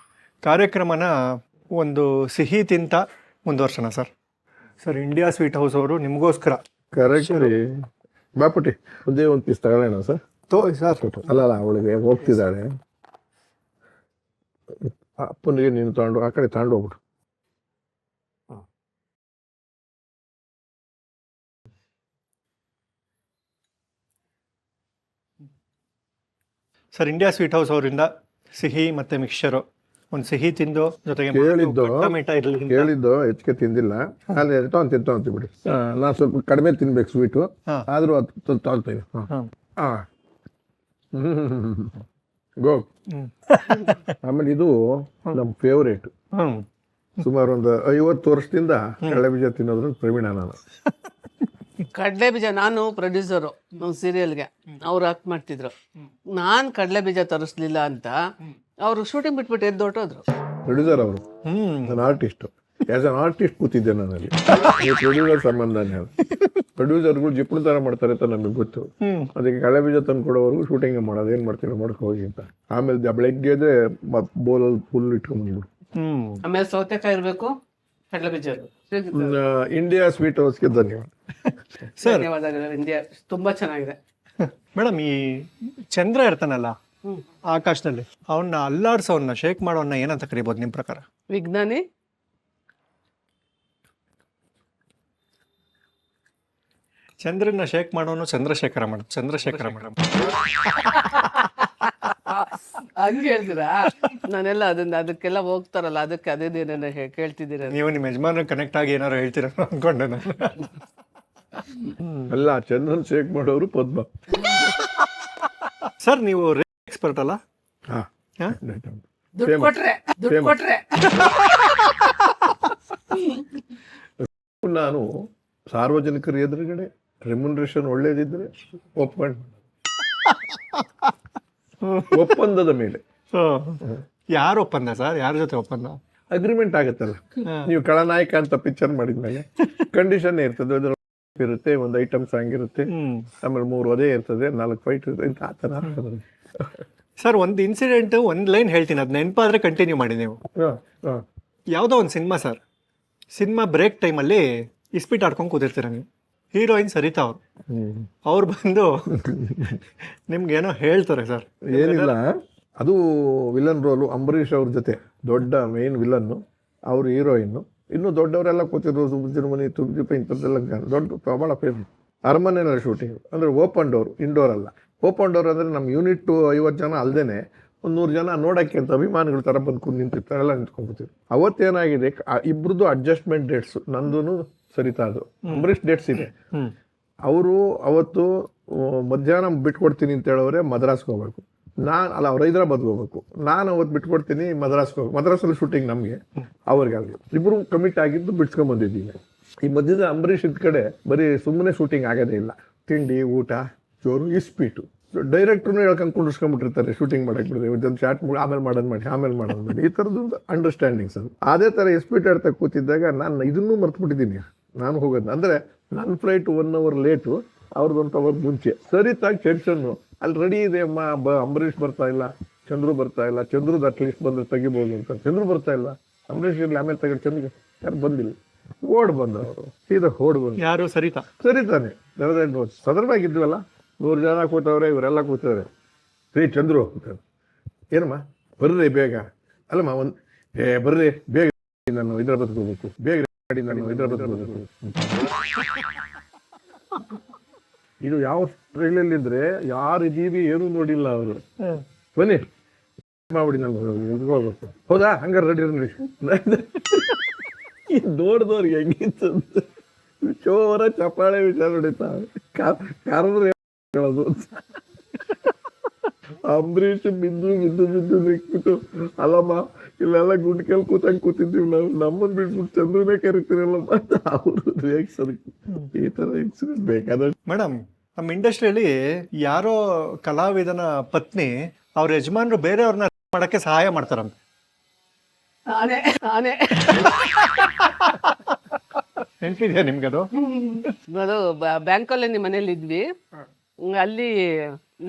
Speaker 1: ಕಾರ್ಯಕ್ರಮನ ಒಂದು ಸಿಹಿ ತಿಂತ ಮುಂದುವರ್ಸೋಣ sir. Sir, India sweet house ಅವರು ನಿಮಗೋಸ್ಕರ
Speaker 2: ಕರೆಕ್ಟ್ ರೀ. ಬಾಪುಟಿ ಒಂದೇ ಒಂದು ಪೀಸ್ ತಗೊಳ್ಳೋಣ ಸರ್. ಸರ್ ಅಲ್ಲ, ಅವಳಿಗೆ ಹೋಗ್ತಿದ್ದಾಳೆ, ಅಪ್ಪನಿಗೆ ನೀನು ತಗೊಂಡು ಆ ಕಡೆ ತಗೊಂಡು ಹೋಗ್ಬಿಡು.
Speaker 1: ಸರ್, ಇಂಡಿಯಾ ಸ್ವೀಟ್ ಹೌಸ್ ಅವರಿಂದ ಸಿಹಿ ಮತ್ತೆ ಮಿಕ್ಸ್ಚರು, ಒಂದು ಸಿಹಿ ತಿಂದು ಜೊತೆಗೆ
Speaker 2: ಕೇಳಿದ್ದು ಹೆಚ್ಚಿಗೆ ತಿಂದಿಲ್ಲ, ಅಲ್ಲಿ ತಿಂತೀವಿ ಬಿಡಿ. ನಾನು ಸ್ವಲ್ಪ ಕಡಿಮೆ ತಿನ್ಬೇಕು ಸ್ವೀಟು, ಆದ್ರೂ ಅದು ತಗೊಳ್ತೇವೆ. ಗೋ. ಆಮೇಲೆ ಇದು ನಮ್ಮ ಫೇವ್ರೇಟ್. ಸುಮಾರು ಒಂದು 50 ವರ್ಷದಿಂದ ಕಡಲೆ ಬೀಜ ತಿನ್ನೋದ್ರಲ್ಲಿ ಪ್ರವೀಣ ನಾನು.
Speaker 3: ಕಡಲೆ ಬೀಜ ನಾನು ಪ್ರೊಡ್ಯೂಸರು ನಮ್ಮ ಸೀರಿಯಲ್ಗೆ, ಅವ್ರು ಆಕ್ಟ್ ಮಾಡ್ತಿದ್ರು. ನಾನು ಕಡಲೆ ಬೀಜ ತರಿಸ್ಲಿಲ್ಲ ಅಂತ ಅವರು ಶೂಟಿಂಗ್ ಬಿಟ್ಬಿಟ್ಟು ಎದ್ದು ಹೊಟ್ಟೋದ್ರು.
Speaker 2: ಪ್ರೊಡ್ಯೂಸರ್ ಅವರು, ನಾನು ಆರ್ಟಿಸ್ಟು. ಆಸ್ ಅನ್ ಆರ್ಟಿಸ್ಟ್ ಕೂತಿದ್ದೆ ನಾನಲ್ಲಿ. ಪ್ರೊಡ್ಯೂಸರ್ ಸಂಬಂಧನೇ ಅದು. ಪ್ರೊಡ್ಯೂಸರ್ಗಳು ಜಿಪ್ಪಣ ಥರ ಮಾಡ್ತಾರೆ ಅಂತ ನಮಗೆ ಗೊತ್ತು. ಅದಕ್ಕೆ ಕಳೆ ಬೀಜ ತಂದು ಕೊಡೋವರೆಗೂ ಶೂಟಿಂಗ್ ಮಾಡೋದು, ಏನು ಮಾಡ್ತೀರೋ ಮಾಡ್ಕೊ ಹೋಗಿ ಅಂತ. ಆಮೇಲೆ ಬೆಳಗ್ಗೆದೆ ಬೋಲಲ್ಲಿ ಫುಲ್ ಇಟ್ಕೊಂಡ್ಬಂದ್ಬಿಡು.
Speaker 3: ಆಮೇಲೆ ಸೌತೆಕಾಯಿ ಇರಬೇಕು, ಕಡಲೆ ಬೀಜ ಇರ್ಬೇಕು.
Speaker 2: ಇಂಡಿಯಾ ಸ್ವೀಟ್ ಹೌಸ್ಗೆ ಧನ್ಯವಾದ.
Speaker 3: ಧನ್ಯವಾದಗಳು. ಇಂಡಿಯಾ ತುಂಬಾ ಚೆನ್ನಾಗಿದೆ.
Speaker 1: ಮೇಡಮ್, ಈ ಚಂದ್ರ ಇರ್ತಾನಲ್ಲ ಆಕಾಶದಲ್ಲಿ, ಅವನ್ನ ಅಲ್ಲಾಡ್ಸೋನ್ನ, ಶೇಕ್ ಮಾಡೋನ್ನ ಏನಂತ ಕರಿಬೋದು ನಿಮ್ಮ ಪ್ರಕಾರ?
Speaker 3: ವಿಜ್ಞಾನಿ.
Speaker 1: ಚಂದ್ರನ ಶೇಕ್ ಮಾಡೋನು ಚಂದ್ರಶೇಖರ ಮೇಡಮ್. ಚಂದ್ರಶೇಖರ ಮೇಡಮ್.
Speaker 3: ಹಂಗೆ ಹೇಳ್ತೀರಾ? ನಾನೆಲ್ಲ ಅದಕ್ಕೆಲ್ಲ ಹೋಗ್ತಾರಲ್ಲ, ಅದಕ್ಕೆ ಅದೇನೇನ ಕೇಳ್ತಿದ್ದೀರ.
Speaker 1: ನೀವು ನಿಮ್ಮ ಯಜಮಾನ ಕನೆಕ್ಟ್ ಆಗಿ ಏನಾರು ಹೇಳ್ತೀರ ಅನ್ಕೊಂಡೆ ನಾನು.
Speaker 2: ಅಲ್ಲ, ಚಂದ್ರನ್ ಶೇಕ್ ಮಾಡೋರು ಪದ್ಮ.
Speaker 1: ಸರ್, ನೀವು ಎಕ್ಸ್ಪರ್ಟ್ ಅಲ್ಲ?
Speaker 3: ದುಡ್ಡು ಕೊಟ್ರೆ
Speaker 2: ನಾನು ಸಾರ್ವಜನಿಕರ ಎದುರುಗಡೆ ರೆಮ್ಯುನರೇಷನ್ ಒಳ್ಳೇದಿದ್ರೆ ಒಪ್ಕೊಂಡು, ಒಪ್ಪಂದದ ಮೇಲೆ.
Speaker 1: ಯಾರು ಒಪ್ಪಂದ ಸರ್? ಯಾರ ಜೊತೆ ಒಪ್ಪಂದ?
Speaker 2: ಅಗ್ರಿಮೆಂಟ್ ಆಗುತ್ತಲ್ಲ. ನೀವು ಖಳನಾಯಕ ಅಂತ ಪಿಕ್ಚರ್ ಮಾಡಿದ್ಮೇಲೆ ಕಂಡೀಷನ್ ಇರ್ತದೆ, ಇರುತ್ತೆ, ಒಂದು ಐಟಮ್ ಸಾಂಗ್ ಇರುತ್ತೆ, ಆಮೇಲೆ 3 ಒದೆ ಇರ್ತದೆ, 4 ಫೈಟ್ ಇರುತ್ತೆ, ಆ ಥರ.
Speaker 1: ಸರ್, ಒಂದು ಇನ್ಸಿಡೆಂಟ್, ಒಂದು ಲೈನ್ ಹೇಳ್ತೀನಿ, ಅದು ನೆನಪಾದ್ರೆ ಕಂಟಿನ್ಯೂ ಮಾಡಿ ನೀವು. ಯಾವುದೋ ಒಂದು ಸಿನಿಮಾ ಸರ್, ಸಿನಿಮಾ ಬ್ರೇಕ್ ಟೈಮಲ್ಲಿ ಇಸ್ಪೀಟ್ ಆಡ್ಕೊಂಡು ಕೂತಿರ್ತೀರ ನೀವು. ಹೀರೋಯಿನ್ ಸರಿತಾ ಅವ್ರು ಬಂದು ನಿಮ್ಗೇನೋ ಹೇಳ್ತಾರೆ ಸರ್.
Speaker 2: ಏನಿಲ್ಲ, ಅದು ವಿಲನ್ ರೋಲು. ಅಂಬರೀಷ್ ಅವ್ರ ಜೊತೆ ದೊಡ್ಡ ಮೇನ್ ವಿಲನ್ನು, ಅವರು ಹೀರೋಯಿನ್ನು. ಇನ್ನು ದೊಡ್ಡವರೆಲ್ಲ ಕೂತಿರೋದು, ಸುಬ್ರಮಣಿ, ತುಬ್ದೀಪ, ಇಂಥದ್ದೆಲ್ಲ ದೊಡ್ಡ ಭಾಳ ಫೇಮಸ್. ಅರಮನೆಯಲ್ಲಿ ಶೂಟಿಂಗ್ ಅಂದರೆ ಓಪನ್ ಡೋರ್, ಇಂಡೋರ್ ಅಲ್ಲ. ಓಪನ್ ಡೋರ್ ಅಂದರೆ ನಮ್ಮ ಯೂನಿಟ್ 50 ಜನ ಅಲ್ಲದೆ ಒಂದು 100 ಜನ ನೋಡೋಕ್ಕೆ ಅಂತ ಅಭಿಮಾನಿಗಳ ಥರ ಬಂದು ನಿಂತಿರ್ತಾರೆ, ಎಲ್ಲ ನಿಂತ್ಕೊಂಡ್ಬಿಡ್ತೀವಿ. ಅವತ್ತೇನಾಗಿದೆ, ಇಬ್ರದ್ದು ಅಡ್ಜಸ್ಟ್ಮೆಂಟ್ ಡೇಟ್ಸು, ನಂದು ಸರಿತಾ ಅದು. ಅಂಬರೀಷ್ ಡೇಟ್ಸ್ ಇದೆ. ಅವರು ಅವತ್ತು ಮಧ್ಯಾಹ್ನ ಬಿಟ್ಕೊಡ್ತೀನಿ ಅಂತ ಹೇಳೋರೆ ಮದ್ರಾಸ್ಗೆ ಹೋಗ್ಬೇಕು. ಅವ್ರು ಹೈದ್ರಾಬಾದ್ಗೆ ಹೋಗ್ಬೇಕು. ನಾನು ಅವತ್ತು ಬಿಟ್ಕೊಡ್ತೀನಿ ಮದ್ರಾಸ್ಗೆ ಹೋಗ್ಬೇಕು. ಮದ್ರಾಸಲ್ಲಿ ಶೂಟಿಂಗ್ ನಮಗೆ, ಅವ್ರಿಗಾಗಲಿ. ಇಬ್ಬರು ಕಮಿಟ್ ಆಗಿದ್ದು ಬಿಡ್ಸ್ಕೊಂಬಂದಿದ್ದೀವಿ. ಈ ಮಧ್ಯದ ಅಂಬರೀಷ್ ಇದ್ದ ಕಡೆ ಬರೀ ಸುಮ್ಮನೆ ಶೂಟಿಂಗ್ ಆಗೋದೇ ಇಲ್ಲ. ತಿಂಡಿ, ಊಟ, ಜೋರು, ಇಸ್ಪೀಟು. ಡೈರೆಕ್ಟ್ರೂ ಹೇಳ್ಕೊಂಡು ಕುಂಡಿಸ್ಕೊಂಡ್ಬಿಟ್ಟಿರ್ತಾರೆ ಶೂಟಿಂಗ್ ಮಾಡಕ್ಕೆ ಬಿಡದೆ. ಒಂದು ಶಾರ್ಟ್ ಆಮೇಲೆ ಮಾಡೋದು ಮಾಡಿ ಈ ಥರದ್ದೊಂದು ಅಂಡರ್ಸ್ಟ್ಯಾಂಡಿಂಗ್ಸ್ ಅದು. ಅದೇ ಥರ ಇಸ್ಪೀಟ್ ಆಡ್ತಾ ಕೂತಿದ್ದಾಗ ನಾನು ಇದನ್ನೂ ಮರ್ತ್ಬಿಟ್ಟಿದ್ದೀನಿ. ನಾನು ಹೋಗೋದು ಅಂದರೆ ನನ್ನ ಫ್ಲೈಟ್ 1 hour ಲೇಟು, ಅವ್ರದ್ದು 1 hour ಮುಂಚೆ. ಸರಿತಾಗಿ ಟೆನ್ಷನ್ನು. ಅಲ್ಲಿ ರೆಡಿ ಇದೆ ಅಮ್ಮ, ಅಂಬರೀಷ್ ಬರ್ತಾ ಇಲ್ಲ, ಚಂದ್ರು ಬರ್ತಾ ಇಲ್ಲ. ಚಂದ್ರದ್ದು ಅಟ್ಲೀಸ್ಟ್ ಬಂದರೆ ತೆಗಿಬೋದು ಅಂತ. ಚಂದ್ರು ಬರ್ತಾ ಇಲ್ಲ, ಅಂಬರೀಷ್ ಇರಲಿ ಆಮೇಲೆ ತೆಗೆದು. ಚಂದ್ರ ಯಾರು ಬಂದಿಲ್ಲ, ಓಡ್ ಬಂದು ಅವರು ಸೀದಾ ಓಡ್ ಬಂದು.
Speaker 1: ಯಾರು? ಸರಿತಾನೆ.
Speaker 2: ಸದರ್ವಾಗಿದ್ವಲ್ಲ, 100 ಜನ ಕೂತವ್ರೆ, ಇವರೆಲ್ಲ ಕೂತವ್ರೆ. ರೀ ಚಂದ್ರು ಏನಮ್ಮ ಬರ್ರಿ ಬೇಗ. ಅಲ್ಲಮ್ಮ ಬರ್ರಿ ಬೇಗ, ನಾನು ಹೈದ್ರಾಬಾದ್ಗೆ ಹೋಗ್ಬೇಕು, ಬೇಗ ಮಾಡಿ, ನಾನು ಹೈದ್ರಾಬಾದ್ಗೆ ಹೋಗ್ಬೇಕು. ಇದು ಯಾವ ಟ್ರೈಲಲ್ಲಿ ಇದ್ರೆ ಯಾರಿದ್ದೀವಿ ಏನೂ ನೋಡಿಲ್ಲ ಅವರು. ಬನ್ನಿ ಮಾಡ್ಬಿಡಿ, ನಾನು ಹೋಗ್ಬೇಕು. ಹೌದಾ, ಹಂಗಾರೆ ರೆಡಿ ನೋಡಿ. ನೋಡ್ದವ್ರಿಗೆ ಹೆಂಗಿತ್ತು ಚೋರ ಚಪ್ಪಾಳೆ ವಿಚಾರ ನೋಡಿತಾ ಕರೆದ್ರೆ ಹೇಳೋದು. ಅಂಬರೀಷ್ ಬಿದ್ದು ಸಿಕ್ಬಿಟ್ಟು, ಅಲ್ಲಮ್ಮ ಇಲ್ಲೆಲ್ಲ ಗುಂಡ್ಕಲ್ ಕೂತಿದ್ದೀವಿ ನಾವು, ನಮ್ಮನ್ನು ಬಿಟ್ಬಿಟ್ಟು ಚಂದ್ರನೇ ಕರಿತೀರಲ್ಲಮ್ಮ ಅಂತ ಅವರು ರಿಯಾಕ್ಷನ್. ಈ ಥರ ಇನ್ಸಿಡೆಂಟ್ ಬೇಕಾದ.
Speaker 1: ಮೇಡಮ್, ನಮ್ಮ ಇಂಡಸ್ಟ್ರಿಯಲ್ಲಿ ಯಾರೋ ಕಲಾವಿದನ ಪತ್ನಿ ಅವ್ರ ಯಜಮಾನರು ಬೇರೆಯವ್ರನ್ನ ಮಾಡಕ್ಕೆ ಸಹಾಯ ಮಾಡ್ತಾರಂತೆ. ನೆನಪಿದೆಯಾ ನಿಮ್ಗದು?
Speaker 3: ಅದು ಬ್ಯಾಂಕಲ್ಲೇ ನಿಮ್ಮ ಮನೇಲಿ ಇದ್ವಿ. ಅಲ್ಲಿ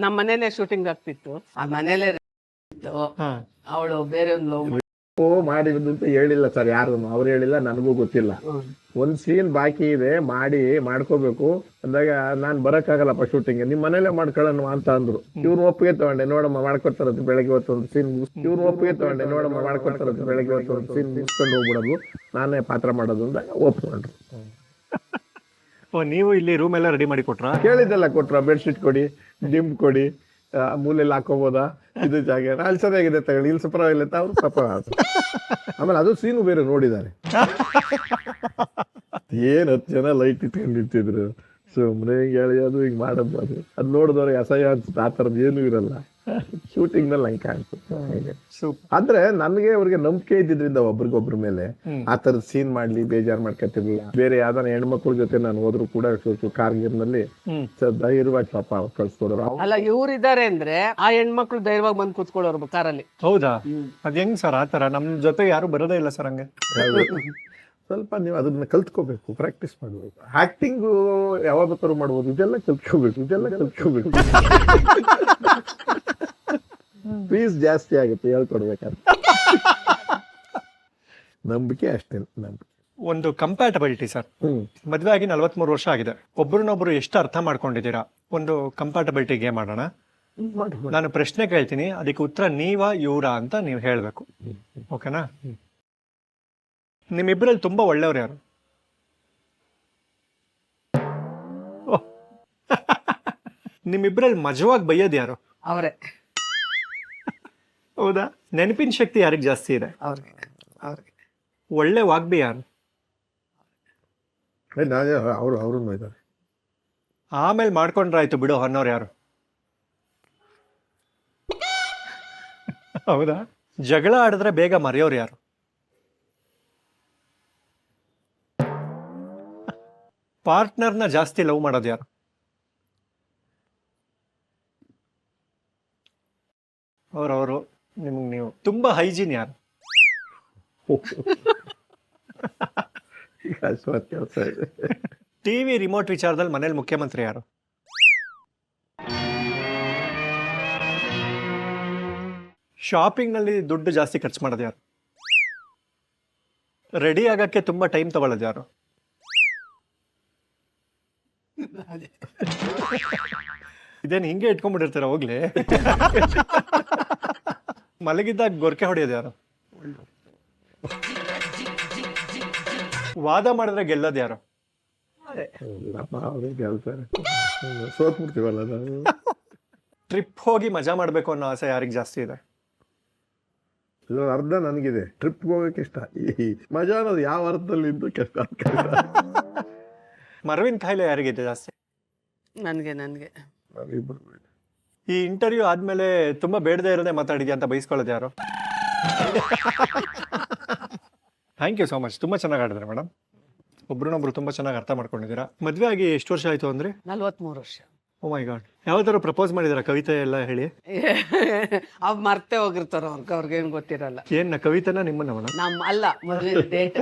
Speaker 3: ನಮ್ಮ ಮನೇನೆ ಶೂಟಿಂಗ್ ಆಗ್ತಿತ್ತು. ಆ ಮನೇಲೆ ಅವಳು ಬೇರೆ
Speaker 2: ಮಾಡಿರೋದು ಅಂತ ಹೇಳಿಲ್ಲ ಸರ್ ಯಾರು, ಅವ್ರು ಹೇಳಿಲ್ಲ, ನನಗೂ ಗೊತ್ತಿಲ್ಲ. ಒಂದ್ ಸೀನ್ ಬಾಕಿ ಇದೆ, ಮಾಡ್ಕೋಬೇಕು ಅಂದಾಗ ನಾನು ಬರಕ್ಕಾಗಲ್ಲಪ್ಪ ಶೂಟಿಂಗ್, ನಿಮ್ ಮನೇಲೆ ಮಾಡ್ಕೊಳ್ಳೋಣ ಅಂತ ಅಂದ್ರು. ಇವ್ರು ಒಪ್ಪಿಗೆ ತಗೊಂಡೆ, ನೋಡಮ್ಮ ಮಾಡ್ಕೊಡ್ತಾರದು ಬೆಳಗ್ಗೆ ಹೊತ್ತೊಂದು ಸೀನ್. ಇವ್ರು ಒಪ್ಪಿಗೆ ತಗೊಂಡೆ, ನೋಡಮ್ಮ ಮಾಡ್ಕೊಡ್ತಾರದು ಬೆಳಗ್ಗೆ ಹೊತ್ತೊಂದು ಸೀನ್ ಮುಗಿಸ್ಕೊಂಡು ಹೋಗ್ಬಿಡೋದು, ನಾನೇ ಪಾತ್ರ ಮಾಡೋದು ಅಂದಾಗ ಒಪ್ಕೊಂಡ್ರು.
Speaker 1: ನೀವು ಇಲ್ಲಿ ರೂಮ್ ಎಲ್ಲ ರೆಡಿ ಮಾಡಿ ಕೊಟ್ರ?
Speaker 2: ಕೇಳಿದ್ದೆಲ್ಲ ಕೊಟ್ರ. ಬೆಡ್ಶೀಟ್ ಕೊಡಿ, ಡಿಂಬ್ ಕೊಡಿ, ಮೂಲೆಯಲ್ಲಿ ಹಾಕೋಬೋದಾ, ಇದು ಜಾಗ ಅಲ್ಲಿ ಸರಿಯಾಗಿದೆ ತಗೊಳ್ಳಿ, ಇಲ್ಲಿ ಪರವಾಗಿಲ್ಲ ಅಂತ ಅವ್ರು ಪಾಪ. ಆಮೇಲೆ ಅದು ಸೀನು ಬೇರೆ ನೋಡಿದ್ದಾರೆ. ಏನ್ 10 ಜನ ಲೈಟ್ ಇಟ್ಕೊಂಡು ನಿಂತಿದ್ರು, ಸುಮ್ಮನೆ ಹೇಳಿ ಅದು ಹಿಂಗೆ ಮಾಡೋದು. ಅದು ನೋಡಿದವ್ರಿಗೆ ಅಸಹ್ಯ ಅನ್ಸುತ್ತೆ. ಆ ಥರದ್ದು ಏನೂ ಇರಲ್ಲ ಶೂಟಿಂಗ್ ನಲ್ಲಿ. ಹಂಗೆ ಕಾಣಿಸುತ್ತೆ. ಆದ್ರೆ ನನಗೆ ಅವ್ರಿಗೆ ನಂಬಿಕೆ ಇದ್ದಿದ್ರಿಂದ ಒಬ್ರಿಗೊಬ್ರ ಮೇಲೆ ಆ ಥರದ ಸೀನ್ ಮಾಡ್ಲಿ ಬೇಜಾರು ಮಾಡ್ಕೊತಿರ್ಲಿಲ್ಲ. ಬೇರೆ ಯಾವ್ದಾನ ಹೆಣ್ಮಕ್ಳ ಜೊತೆ ನಾನು ಹೋದ್ರು ಕೂಡ ಕಾರ್ಗಿರ್ನಲ್ಲಿ ಧೈರ್ಯವಾಗಿ ಪಾಪ ಕಳ್ಸ್ಕೊಡೋರು.
Speaker 3: ಅಲ್ಲ, ಇವ್ರಿದ್ದಾರೆ ಅಂದ್ರೆ ಆ ಹೆಣ್ಮಕ್ಳು ಧೈರ್ಯವಾಗಿ ಬಂದು ಕೂತ್ಕೊಳ್ಳೋರು ಕಾರಲ್ಲಿ.
Speaker 1: ಹೌದಾ? ಅದ್ ಹೆಂಗ್ ಸರ್? ಆ ಥರ ನಮ್ಮ ಜೊತೆ ಯಾರು ಬರೋದೇ ಇಲ್ಲ ಸರ್ ಹಂಗೆ.
Speaker 2: ಸ್ವಲ್ಪ ನೀವು ಅದನ್ನ ಕಲ್ತ್ಕೋಬೇಕು, ಪ್ರಾಕ್ಟೀಸ್ ಮಾಡಬೇಕು. ಆಕ್ಟಿಂಗು ಯಾವಾಗ ಬೇಕಾದ್ರೂ ಮಾಡ್ಬೋದು, ಇದೆಲ್ಲ ಕಲ್ತ್ಕೋಬೇಕು. ಫೀಸ್ ಜಾಸ್ತಿ ಆಗುತ್ತೆ ಹೇಳ್ಕೊಡ್ಬೇಕಾದ್ರೆ. ನಂಬಿಕೆ ಅಷ್ಟೇ, ನಂಬಿಕೆ.
Speaker 1: ಒಂದು ಕಂಪ್ಯಾಟಬಿಲಿಟಿ ಸರ್, ಮದುವೆ ಆಗಿ 43 ವರ್ಷ ಆಗಿದೆ, ಒಬ್ರನ್ನೊಬ್ರು ಎಷ್ಟು ಅರ್ಥ ಮಾಡ್ಕೊಂಡಿದ್ದೀರಾ? ಒಂದು ಕಂಪ್ಯಾಟಬಿಲಿಟಿ ಗೇಮ್ ಆಡೋಣ. ನಾನು ಪ್ರಶ್ನೆ ಕೇಳ್ತೀನಿ, ಅದಕ್ಕೆ ಉತ್ತರ ನೀವಾ ಇವ್ರಾ ಅಂತ ನೀವು ಹೇಳಬೇಕು, ಓಕೆನಾ? ನಿಮ್ಮಿಬ್ಬರಲ್ಲಿ ತುಂಬಾ ಒಳ್ಳೆಯವ್ರು ಯಾರು? ನಿಮ್ಮಿಬ್ಬರಲ್ಲಿ ಮಜವಾಗಿ ಬೈಯೋದು ಯಾರು?
Speaker 3: ಅವರೇ.
Speaker 1: ಹೌದಾ? ನೆನಪಿನ ಶಕ್ತಿ ಯಾರಿಗೆ ಜಾಸ್ತಿ ಇದೆ?
Speaker 3: ಅವ್ರಿಗೆ.
Speaker 1: ಒಳ್ಳೆ ವಾಗ್ಬಿ ಯಾರು?
Speaker 2: ಅವರು ಇದ್ದಾರೆ.
Speaker 1: ಆಮೇಲೆ ಮಾಡ್ಕೊಂಡ್ರಾಯ್ತು ಬಿಡು ಅನ್ನೋರು ಯಾರು? ಹೌದಾ? ಜಗಳ ಆಡಿದ್ರೆ ಬೇಗ ಮರೆಯೋರು ಯಾರು? ಪಾರ್ಟ್ನರ್ನ ಜಾಸ್ತಿ ಲವ್ ಮಾಡೋದು ಯಾರು? ಅವ್ರವರು. ನಿಮ್ಗೆ ನೀವು ತುಂಬಾ ಹೈಜೀನ್ ಯಾರು?
Speaker 2: ಕೆಲಸ ಇದೆ.
Speaker 1: ಟಿವಿ ರಿಮೋಟ್ ವಿಚಾರದಲ್ಲಿ ಮನೇಲಿ ಮುಖ್ಯಮಂತ್ರಿ ಯಾರು? ಶಾಪಿಂಗ್ ನಲ್ಲಿ ದುಡ್ಡು ಜಾಸ್ತಿ ಖರ್ಚು ಮಾಡೋದು ಯಾರು? ರೆಡಿ ಆಗಕ್ಕೆ ತುಂಬಾ ಟೈಮ್ ತಗೊಳ್ಳೋದು ಯಾರು? ಇದೇನು ಹಿಂಗೆ ಇಟ್ಕೊಂಡ್ಬಿಟ್ಟಿರ್ತೀರ ಹೋಗ್ಲಿ. ಮಲಗಿದ್ದಾಗ ಗೊರಕೆ ಹೊಡೆಯೋದು ಯಾರು? ವಾದ ಮಾಡಿದ್ರೆ ಗೆಲ್ಲೋದು ಯಾರು?
Speaker 2: ಅವ್ರಿಗೆ ಗೆಲ್ತಾರೆ, ಸೋತ್ಬಿಡ್ತೀವಲ್ಲ ನಾವು.
Speaker 1: ಟ್ರಿಪ್ ಹೋಗಿ ಮಜಾ ಮಾಡಬೇಕು ಅನ್ನೋ ಆಸೆ ಯಾರಿಗೆ ಜಾಸ್ತಿ ಇದೆ?
Speaker 2: ಇದ್ರಲ್ಲಿ ಅರ್ಧ ನನಗಿದೆ, ಟ್ರಿಪ್ಗೆ ಹೋಗಕ್ಕೆ ಇಷ್ಟ. ಈ ಮಜಾ ಅನ್ನೋದು ಯಾವ ಅರ್ಥದಲ್ಲಿ ಇದ್ದು ಕಷ್ಟ.
Speaker 1: ಮರವಿನ ಕಾಯಿಲೆ ಯಾರಿಗಿದೆ ಜಾಸ್ತಿ?
Speaker 3: ನನಗೆ
Speaker 1: ಈ ಇಂಟರ್ವ್ಯೂ ಆದ್ಮೇಲೆ ತುಂಬಾ ಬೇಡದೇ ಇರೋದೇ ಮಾತಾಡಿದ್ಯಾ ಅಂತ ಬೈಸ್ಕೊಳ್ಳೋದು ಯಾರು? ಥ್ಯಾಂಕ್ ಯು ಸೋ ಮಚ್, ತುಂಬಾ ಚೆನ್ನಾಗಿ ಆಡಿದ್ರೆ ಮೇಡಮ್. ಒಬ್ರನ್ನೊಬ್ರು ತುಂಬಾ ಚೆನ್ನಾಗಿ ಅರ್ಥ ಮಾಡ್ಕೊಂಡಿದ್ದೀರಾ. ಮದ್ವೆ ಆಗಿ ಎಷ್ಟು ವರ್ಷ ಆಯ್ತು ಅಂದ್ರೆ?
Speaker 3: 43 ವರ್ಷ.
Speaker 1: ಓ ಮೈ ಗಾಡ್. ಯಾವ್ದಾದ್ರು ಪ್ರಪೋಸ್ ಮಾಡಿದಾರ? ಕವಿತೆ ಎಲ್ಲ ಹೇಳಿ.
Speaker 3: ಅವ್ ಮರ್ತೆ ಹೋಗಿರ್ತಾರ, ಅವ್ರಿಗೇನು ಗೊತ್ತಿರಲ್ಲ.
Speaker 1: ಏನ್ ಕವಿತೆನ ನಿಮ್ಮನ್ನ ಮೇಡಮ್?
Speaker 3: ಅಲ್ಲ, ಮದುವೆ ಡೇಟ್.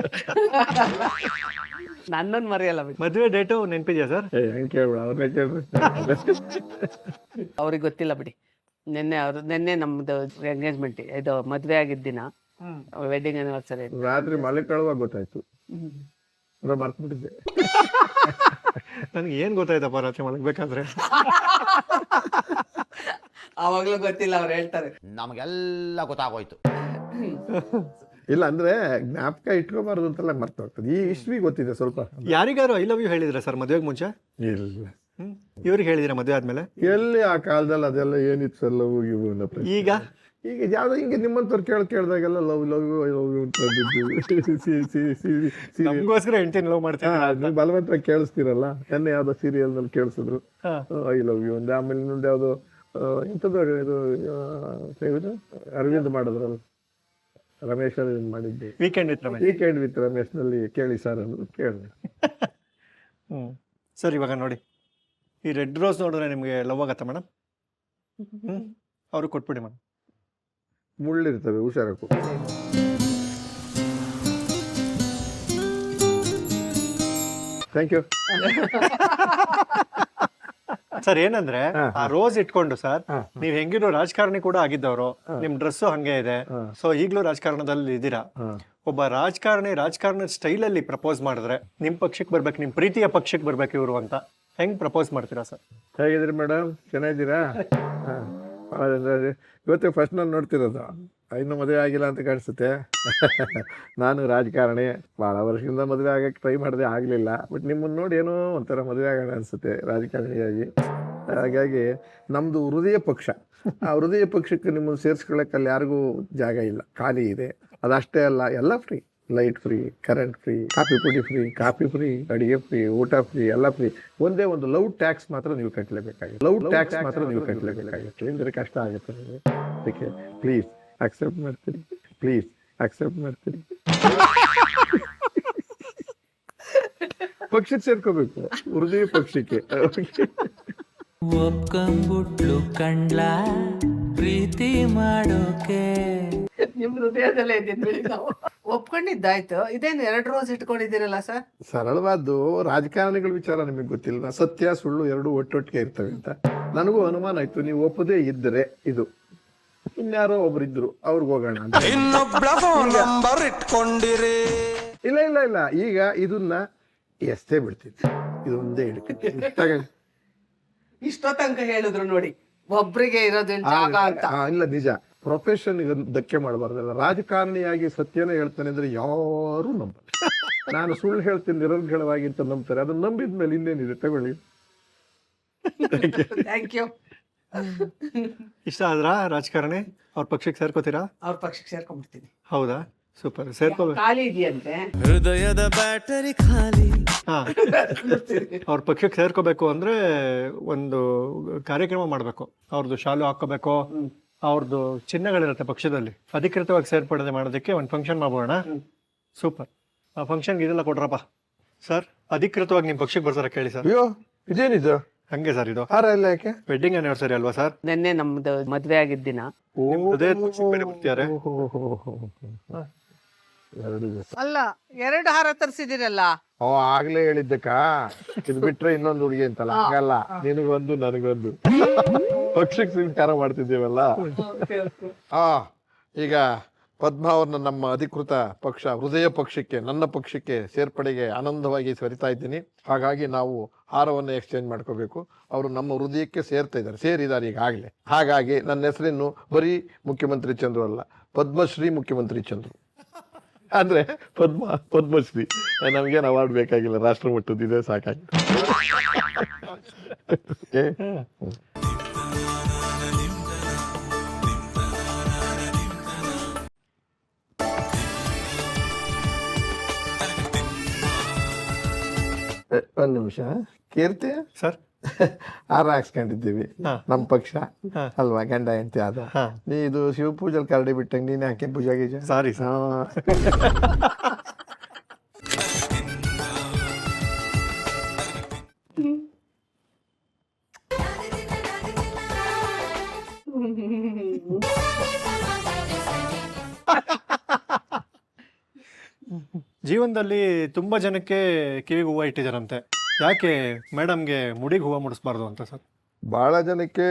Speaker 3: ನನ್ನನ್ನು ಮರೆಯಲ್ಲ ಬಿಡಿ.
Speaker 1: ಮದುವೆ ಡೇಟು ನೆನಪಿದ್ಯಾ ಸರ್?
Speaker 2: ಕೇಳ್ಬಿಡ, ಅವ್ರನ್ನೇ ಕೇಳ್ಬಿಡ.
Speaker 3: ಅವ್ರಿಗೆ ಗೊತ್ತಿಲ್ಲ ಬಿಡಿ. ನಿನ್ನೆ ನಮ್ದು ಎಂಗೇಜ್ಮೆಂಟ್, ಇದು ಮದ್ವೆ ಆಗಿದ್ದ ದಿನ, ವೆಡ್ಡಿಂಗ್ ಆನಿವರ್ಸರಿ.
Speaker 2: ರಾತ್ರಿ ಮಳೆ ಕಳುವಾಗ ಗೊತ್ತಾಯ್ತು, ಮರ್ತ್ಬಿಟ್ಟಿದ್ದೆ.
Speaker 1: ನನ್ಗೆ ಏನ್ ಗೊತ್ತಾಯ್ತಪ್ಪ ರಾತ್ರಿ ಮಲಗ್ಬೇಕಾದ್ರೆ?
Speaker 3: ಅವಾಗ್ಲೂ ಗೊತ್ತಿಲ್ಲ, ಅವ್ರು ಹೇಳ್ತಾರೆ.
Speaker 8: ನಮಗೆಲ್ಲ ಗೊತ್ತಾಗೋಯ್ತು.
Speaker 2: ಇಲ್ಲ ಅಂದ್ರೆ ಜ್ಞಾಪಕ ಇಟ್ಕೋಬಾರ್ದು ಅಂತೆಲ್ಲ ಮರ್ತು ಹೋಗ್ತದೆ. ಈ ಹಿಸ್ಟ್ರಿ ಗೊತ್ತಿದೆ ಸ್ವಲ್ಪ.
Speaker 1: ಯಾರಿಗಾರು ಐ ಲವ್ ಯು ಹೇಳಿದ್ರ ಸರ್ ಮದುವೆಗೆ ಮುಂಚೆ?
Speaker 2: ಇಲ್ಲ.
Speaker 1: ಇವ್ರಿಗೆ ಹೇಳಿದಿರ ಮದುವೆ ಆದ್ಮೇಲೆ?
Speaker 2: ಎಲ್ಲಿ ಆ ಕಾಲದಲ್ಲಿ ಅದೆಲ್ಲ ಏನಿತ್ತು ಸರ್, ಲವ್ ಗಿವ್.
Speaker 1: ಈಗ
Speaker 2: ಯಾವ್ದೋ ಹಿಂಗೆ ನಿಮ್ಮಂತವ್ರು ಕೇಳ್ದಾಗೆಲ್ಲ ಲವ್ ಅಂತ
Speaker 1: ನಮಗೋಸ್ಕರ ಹೆಂಡತಿನ ಲವ್ ಮಾಡ್ತೀನಿ
Speaker 2: ಬಲವಂತ ಕೇಳಿಸ್ತೀರಲ್ಲ. ನೆನ್ನೆ ಯಾವ್ದೋ ಸೀರಿಯಲ್ ನಲ್ಲಿ ಕೇಳಿಸಿದ್ರು ಐ ಲವ್ ಯು ಅಂತ. ಆಮೇಲೆ ಇನ್ನೊಂದು ಯಾವ್ದೋ ಎಂಥದ್ದು ಇದು ಅರವಿಂದ್ ಮಾಡಿದ್ರಲ್ಲ, ರಮೇಶ್ ಅರವಿಂದ್ ಮಾಡಿದ್ದೆ, ವೀಕೆಂಡ್ ವಿತ್ ರಮೇಶ್ ನಲ್ಲಿ ಕೇಳಿ ಸರ್ ಅಂದ್ರು, ಕೇಳಿದೆ.
Speaker 1: ಸರ್ ಇವಾಗ ನೋಡಿ, ಈ ರೆಡ್ ರೋಸ್ ನೋಡಿದ್ರೆ ನಿಮ್ಗೆ ಲವ್ ಆಗತ್ತಾ ಮೇಡಮ್? ಅವ್ರಿಗೆ ಕೊಟ್ಬಿಡಿ ಮೇಡಮ್.
Speaker 2: ಮುಳ್ಳಿರ್ತವೆ, ಹುಷಾರಕ್ಕೂ. Thank you
Speaker 1: sir. ಏನಂದ್ರೆ ಆ ರೋಸ್ ಇಟ್ಕೊಂಡು ಸರ್, ನೀವ್ ಹೆಂಗಿರೋ ರಾಜಕಾರಣಿ ಕೂಡ ಆಗಿದ್ದವರು, ನಿಮ್ ಡ್ರೆಸ್ಸು ಹಂಗೆ ಇದೆ, ಸೊ ಈಗ್ಲೂ ರಾಜಕಾರಣದಲ್ಲಿ ಇದ್ದೀರಾ. ಒಬ್ಬ ರಾಜಕಾರಣದ ಸ್ಟೈಲ್ ಅಲ್ಲಿ ಪ್ರಪೋಸ್ ಮಾಡಿದ್ರೆ ನಿಮ್ ಪಕ್ಷಕ್ಕೆ ಬರ್ಬೇಕು, ನಿಮ್ ಪ್ರೀತಿಯ ಪಕ್ಷಕ್ಕೆ ಬರ್ಬೇಕು ಇವರು ಅಂತ, ಹೆಂಗ್ ಪ್ರಪೋಸ್ ಮಾಡ್ತೀರಾ ಸರ್?
Speaker 2: ಹೇಗಿದ್ರಿ ಮೇಡಮ್, ಚೆನ್ನಾಗಿದ್ದೀರಾ? ಇವತ್ತು ಫಸ್ಟ್ ನಾನು ನೋಡ್ತಿರೋದು, ಇನ್ನೂ ಮದುವೆ ಆಗಿಲ್ಲ ಅಂತ ಕಾಣಿಸುತ್ತೆ. ನಾನು ರಾಜಕಾರಣಿ, ಭಾಳ ವರ್ಷದಿಂದ ಮದುವೆ ಆಗಕ್ಕೆ ಟ್ರೈ ಮಾಡಿದೆ, ಆಗಲಿಲ್ಲ. ಬಟ್ ನಿಮ್ಮನ್ನು ನೋಡಿ ಏನೋ ಒಂಥರ ಮದುವೆ ಆಗೋಣ ಅನಿಸುತ್ತೆ ರಾಜಕಾರಣಿಯಾಗಿ. ಹಾಗಾಗಿ ನಮ್ಮದು ಹೃದಯ ಪಕ್ಷ. ಆ ಹೃದಯ ಪಕ್ಷಕ್ಕೆ ನಿಮ್ಮನ್ನು ಸೇರಿಸ್ಕೊಳ್ಳೋಕೆ ಅಲ್ಲಿ ಯಾರಿಗೂ ಜಾಗ ಇಲ್ಲ, ಖಾಲಿ ಇದೆ. ಅದಷ್ಟೇ ಅಲ್ಲ, ಎಲ್ಲ free, light free, current free, coffee free, ಅಡಿಗೆ ಫ್ರೀ, ಊಟ ಫ್ರೀ, ಎಲ್ಲ ಫ್ರೀ. ಒಂದೇ ಒಂದು ಲವ್ ಟ್ಯಾಕ್ಸ್ ಮಾತ್ರ ನೀವು ಕಟ್ಟಲೇಬೇಕಾಗುತ್ತೆ. ಅಂದರೆ ಕಷ್ಟ ಆಗುತ್ತೆ ನಿಮಗೆ. ಅದಕ್ಕೆ ಪ್ಲೀಸ್ ಅಕ್ಸೆಪ್ಟ್ ಮಾಡ್ತೀರಿ. ಪಕ್ಷಕ್ಕೆ ಸೇರ್ಕೋಬೇಕು, ಹೃದಯ ಪಕ್ಷಕ್ಕೆ.
Speaker 7: ಒಪ್ಕೊಂಡ್ಬಿಟ್ಲು ಕಂಡ್ಲ ಪ್ರೀತಿ ಮಾಡೋಕೆ.
Speaker 3: ನಿಮ್ ಹೃದಯದಲ್ಲೇ ಇದ್ದಿದ್ದು ನಾವು ಒಪ್ಕೊಂಡಿದ್ದಾಯ್ತು, ಇದೇನು 2 ರೋಸ್ ಇಟ್ಕೊಂಡಿದ್ದೀರಲ್ಲ ಸರ್?
Speaker 2: ಸರಳವಾದ್ದು ರಾಜಕಾರಣಿಗಳ ವಿಚಾರ ನಿಮಗೆ ಗೊತ್ತಿಲ್ಲ, ಸತ್ಯ ಸುಳ್ಳು ಎರಡು ಒಟ್ಟೊಟ್ಟಿಗೆ ಇರ್ತವೆ ಅಂತ ನನಗೂ ಅನುಮಾನ ಆಯ್ತು. ನೀವು ಒಪ್ಪದೇ ಇದ್ದರೆ ಇದು ಇನ್ಯಾರೋ ಒಬ್ರಿದ್ರು ಅವ್ರಿಗೆ ಹೋಗೋಣ ಅಂತ. ಇಲ್ಲ ಇಲ್ಲ ಇಲ್ಲ, ಈಗ ಇದನ್ನ ಎಷ್ಟೇ ಬಿಡ್ತೀನಿ, ಇದೊಂದೇ ಹಿಡ್ತೀನಿ ತಗೊಳ್ಳಿ.
Speaker 3: ಇಷ್ಟೋ ತನಕ ಹೇಳಿದ್ರು ನೋಡಿ, ಒಬ್ರಿಗೆ ಇರೋದೇನ್ ಜಾಗ ಅಂತ.
Speaker 2: ಇಲ್ಲ ನಿಜ, ಪ್ರೊಫೆಷನ್ ಧಕ್ಕೆ ಮಾಡಬಾರ್ದಲ್ಲ. ರಾಜಕಾರಣಿಯಾಗಿ ಸತ್ಯನೇ ಹೇಳ್ತಾನೆ ಅಂದ್ರೆ ಯಾರು ನಂಬಲ್ಲ. ನಾನು ಸುಳ್ಳು ಹೇಳ್ತೀನಿ ನಿರರ್ಗಳವಾಗಿ ಅಂತ ನಂಬ್ತಾರೆ, ಅದನ್ನ ನಂಬಿದ್ಮೇಲೆ ಇನ್ನೇನಿದೆ, ತಗೊಳ್ಳಿ.
Speaker 3: Thank you.
Speaker 1: ಇಷ್ಟ ಆದ್ರಾ ರಾಜಕಾರಣಿ? ಅವ್ರ ಪಕ್ಷಕ್ಕೆ ಸೇರ್ಕೋತೀರಾ?
Speaker 3: ಅವ್ರ ಪಕ್ಷಕ್ಕೆ ಸೇರ್ಕೊಂಡ್ಬಿಡ್ತೀನಿ.
Speaker 1: ಹೌದಾ, ಸೂಪರ್. ಸೇರ್ಕೋಬೇಕು.
Speaker 3: ಖಾಲಿ ಇದೆಯಂತೆ.
Speaker 7: ಹೃದಯದ ಬ್ಯಾಟರಿ ಖಾಲಿ.
Speaker 1: ಹಾ, ಅವ್ರ ಪಕ್ಷಕ್ಕೆ ಸೇರ್ಕೋಬೇಕು ಅಂದ್ರೆ ಒಂದು ಕಾರ್ಯಕ್ರಮ ಮಾಡಬೇಕು. ಅವ್ರದ್ದು ಶಾಲು ಹಾಕೋಬೇಕು, ಅವ್ರದ್ದು ಚಿಹ್ನೆಗಳಿರುತ್ತೆ ಪಕ್ಷದಲ್ಲಿ. ಅಧಿಕೃತವಾಗಿ ಸೇರ್ಪಡೆ ಮಾಡೋದಕ್ಕೆ ಒಂದು ಫಂಕ್ಷನ್ ಮಾಡೋಣ. ಸೂಪರ್. ಆ ಫಂಕ್ಷನ್ಗೆ ಇದೆಲ್ಲ ಕೊಡ್ರಪ್ಪ ಸರ್. ಅಧಿಕೃತವಾಗಿ ನಿಮ್ಮ ಪಕ್ಷಕ್ಕೆ ಬರ್ತಾರೆ ಕೇಳಿ ಸರ್.
Speaker 2: ಅಯ್ಯೋ ಇದೇನಿದು
Speaker 1: ಹಂಗೆ ಸರ್, ಇದು
Speaker 2: ಹಾರ ಇಲ್ಲ ಯಾಕೆ?
Speaker 1: ವೆಡ್ಡಿಂಗ್ ಆನಿವರ್ಸರಿ ಅಲ್ವಾ ಸರ್?
Speaker 3: ನೆನ್ನೆ ನಮ್ದು ಮದ್ವೆ ಆಗಿದ್ದ ದಿನ.
Speaker 1: ಬರ್ತಿದ್ದಾರೆ.
Speaker 3: ಅಲ್ಲ, 2 ಹಾರ ತರಿಸಿದಿರಲ್ಲ.
Speaker 2: ಆಗ್ಲೇ ಹೇಳಿದ್ದಕ್ಕ, ಇದು ಬಿಟ್ರೆ ಇನ್ನೊಂದು ಹುಡುಗಿ ಅಂತಲ್ಲ, ಹಂಗಲ್ಲ, ನಿನಗೊಂದು ನನಗೊಂದು ಪಕ್ಷಕ್ಕೆ ಸ್ವೀಕಾರ ಮಾಡ್ತಿದ್ದೀವಲ್ಲ. ಈಗ ಪದ್ಮ ಅವ್ರನ್ನ ನಮ್ಮ ಅಧಿಕೃತ ಪಕ್ಷ ಹೃದಯ ಪಕ್ಷಕ್ಕೆ, ನನ್ನ ಪಕ್ಷಕ್ಕೆ ಸೇರ್ಪಡೆಗೆ ಆನಂದವಾಗಿ ಸರಿತಾ ಇದ್ದೀನಿ. ಹಾಗಾಗಿ ನಾವು ಹಾರವನ್ನು ಎಕ್ಸ್ಚೇಂಜ್ ಮಾಡ್ಕೋಬೇಕು. ಅವರು ನಮ್ಮ ಹೃದಯಕ್ಕೆ ಸೇರಿದ್ದಾರೆ ಈಗಾಗಲೇ. ಹಾಗಾಗಿ ನನ್ನ ಹೆಸರಿನ್ನು ಬರೀ ಮುಖ್ಯಮಂತ್ರಿ ಚಂದ್ರು ಅಲ್ಲ, ಪದ್ಮಶ್ರೀ ಮುಖ್ಯಮಂತ್ರಿ ಚಂದ್ರು. ಅಂದ್ರೆ ಪದ್ಮಶ್ರೀ ನಮ್ಗೇನು ಅವಾರ್ಡ್ ಬೇಕಾಗಿಲ್ಲ, ರಾಷ್ಟ್ರ ಮಟ್ಟದಿದೆ ಸಾಕಾಗಿ. ಒಂದ್ ನಿಮಿಷ ಕೀರ್ತಿ
Speaker 1: ಸರ್,
Speaker 2: ಹಾರ ಹಾಕ್ಸ್ಕೊಂಡಿದ್ದೀವಿ ನಮ್ ಪಕ್ಷ ಅಲ್ವಾ, ಗಂಡ ಹೆಂಡತಿ ಆದ. ನೀ ಇದು ಶಿವ ಪೂಜಲ್ ಕರಡಿ ಬಿಟ್ಟಂಗೆ ನೀನ್ ಯಾಕೆ ಪೂಜಾ ಗೀಜ?
Speaker 1: ಸಾರಿ ಜೀವನದಲ್ಲಿ ತುಂಬಾ ಜನಕ್ಕೆ ಕಿವಿಗೆ ಹೂವು ಇಟ್ಟಿದ್ದಾರಂತೆ. ಯಾಕೆ ಮೇಡಮ್ಗೆ ಮುಡಿಗೆ ಹೂವು ಮುಡಿಸ್ಬಾರ್ದು ಅಂತ ಸರ್?
Speaker 2: ಬಹಳ ಜನಕ್ಕೆ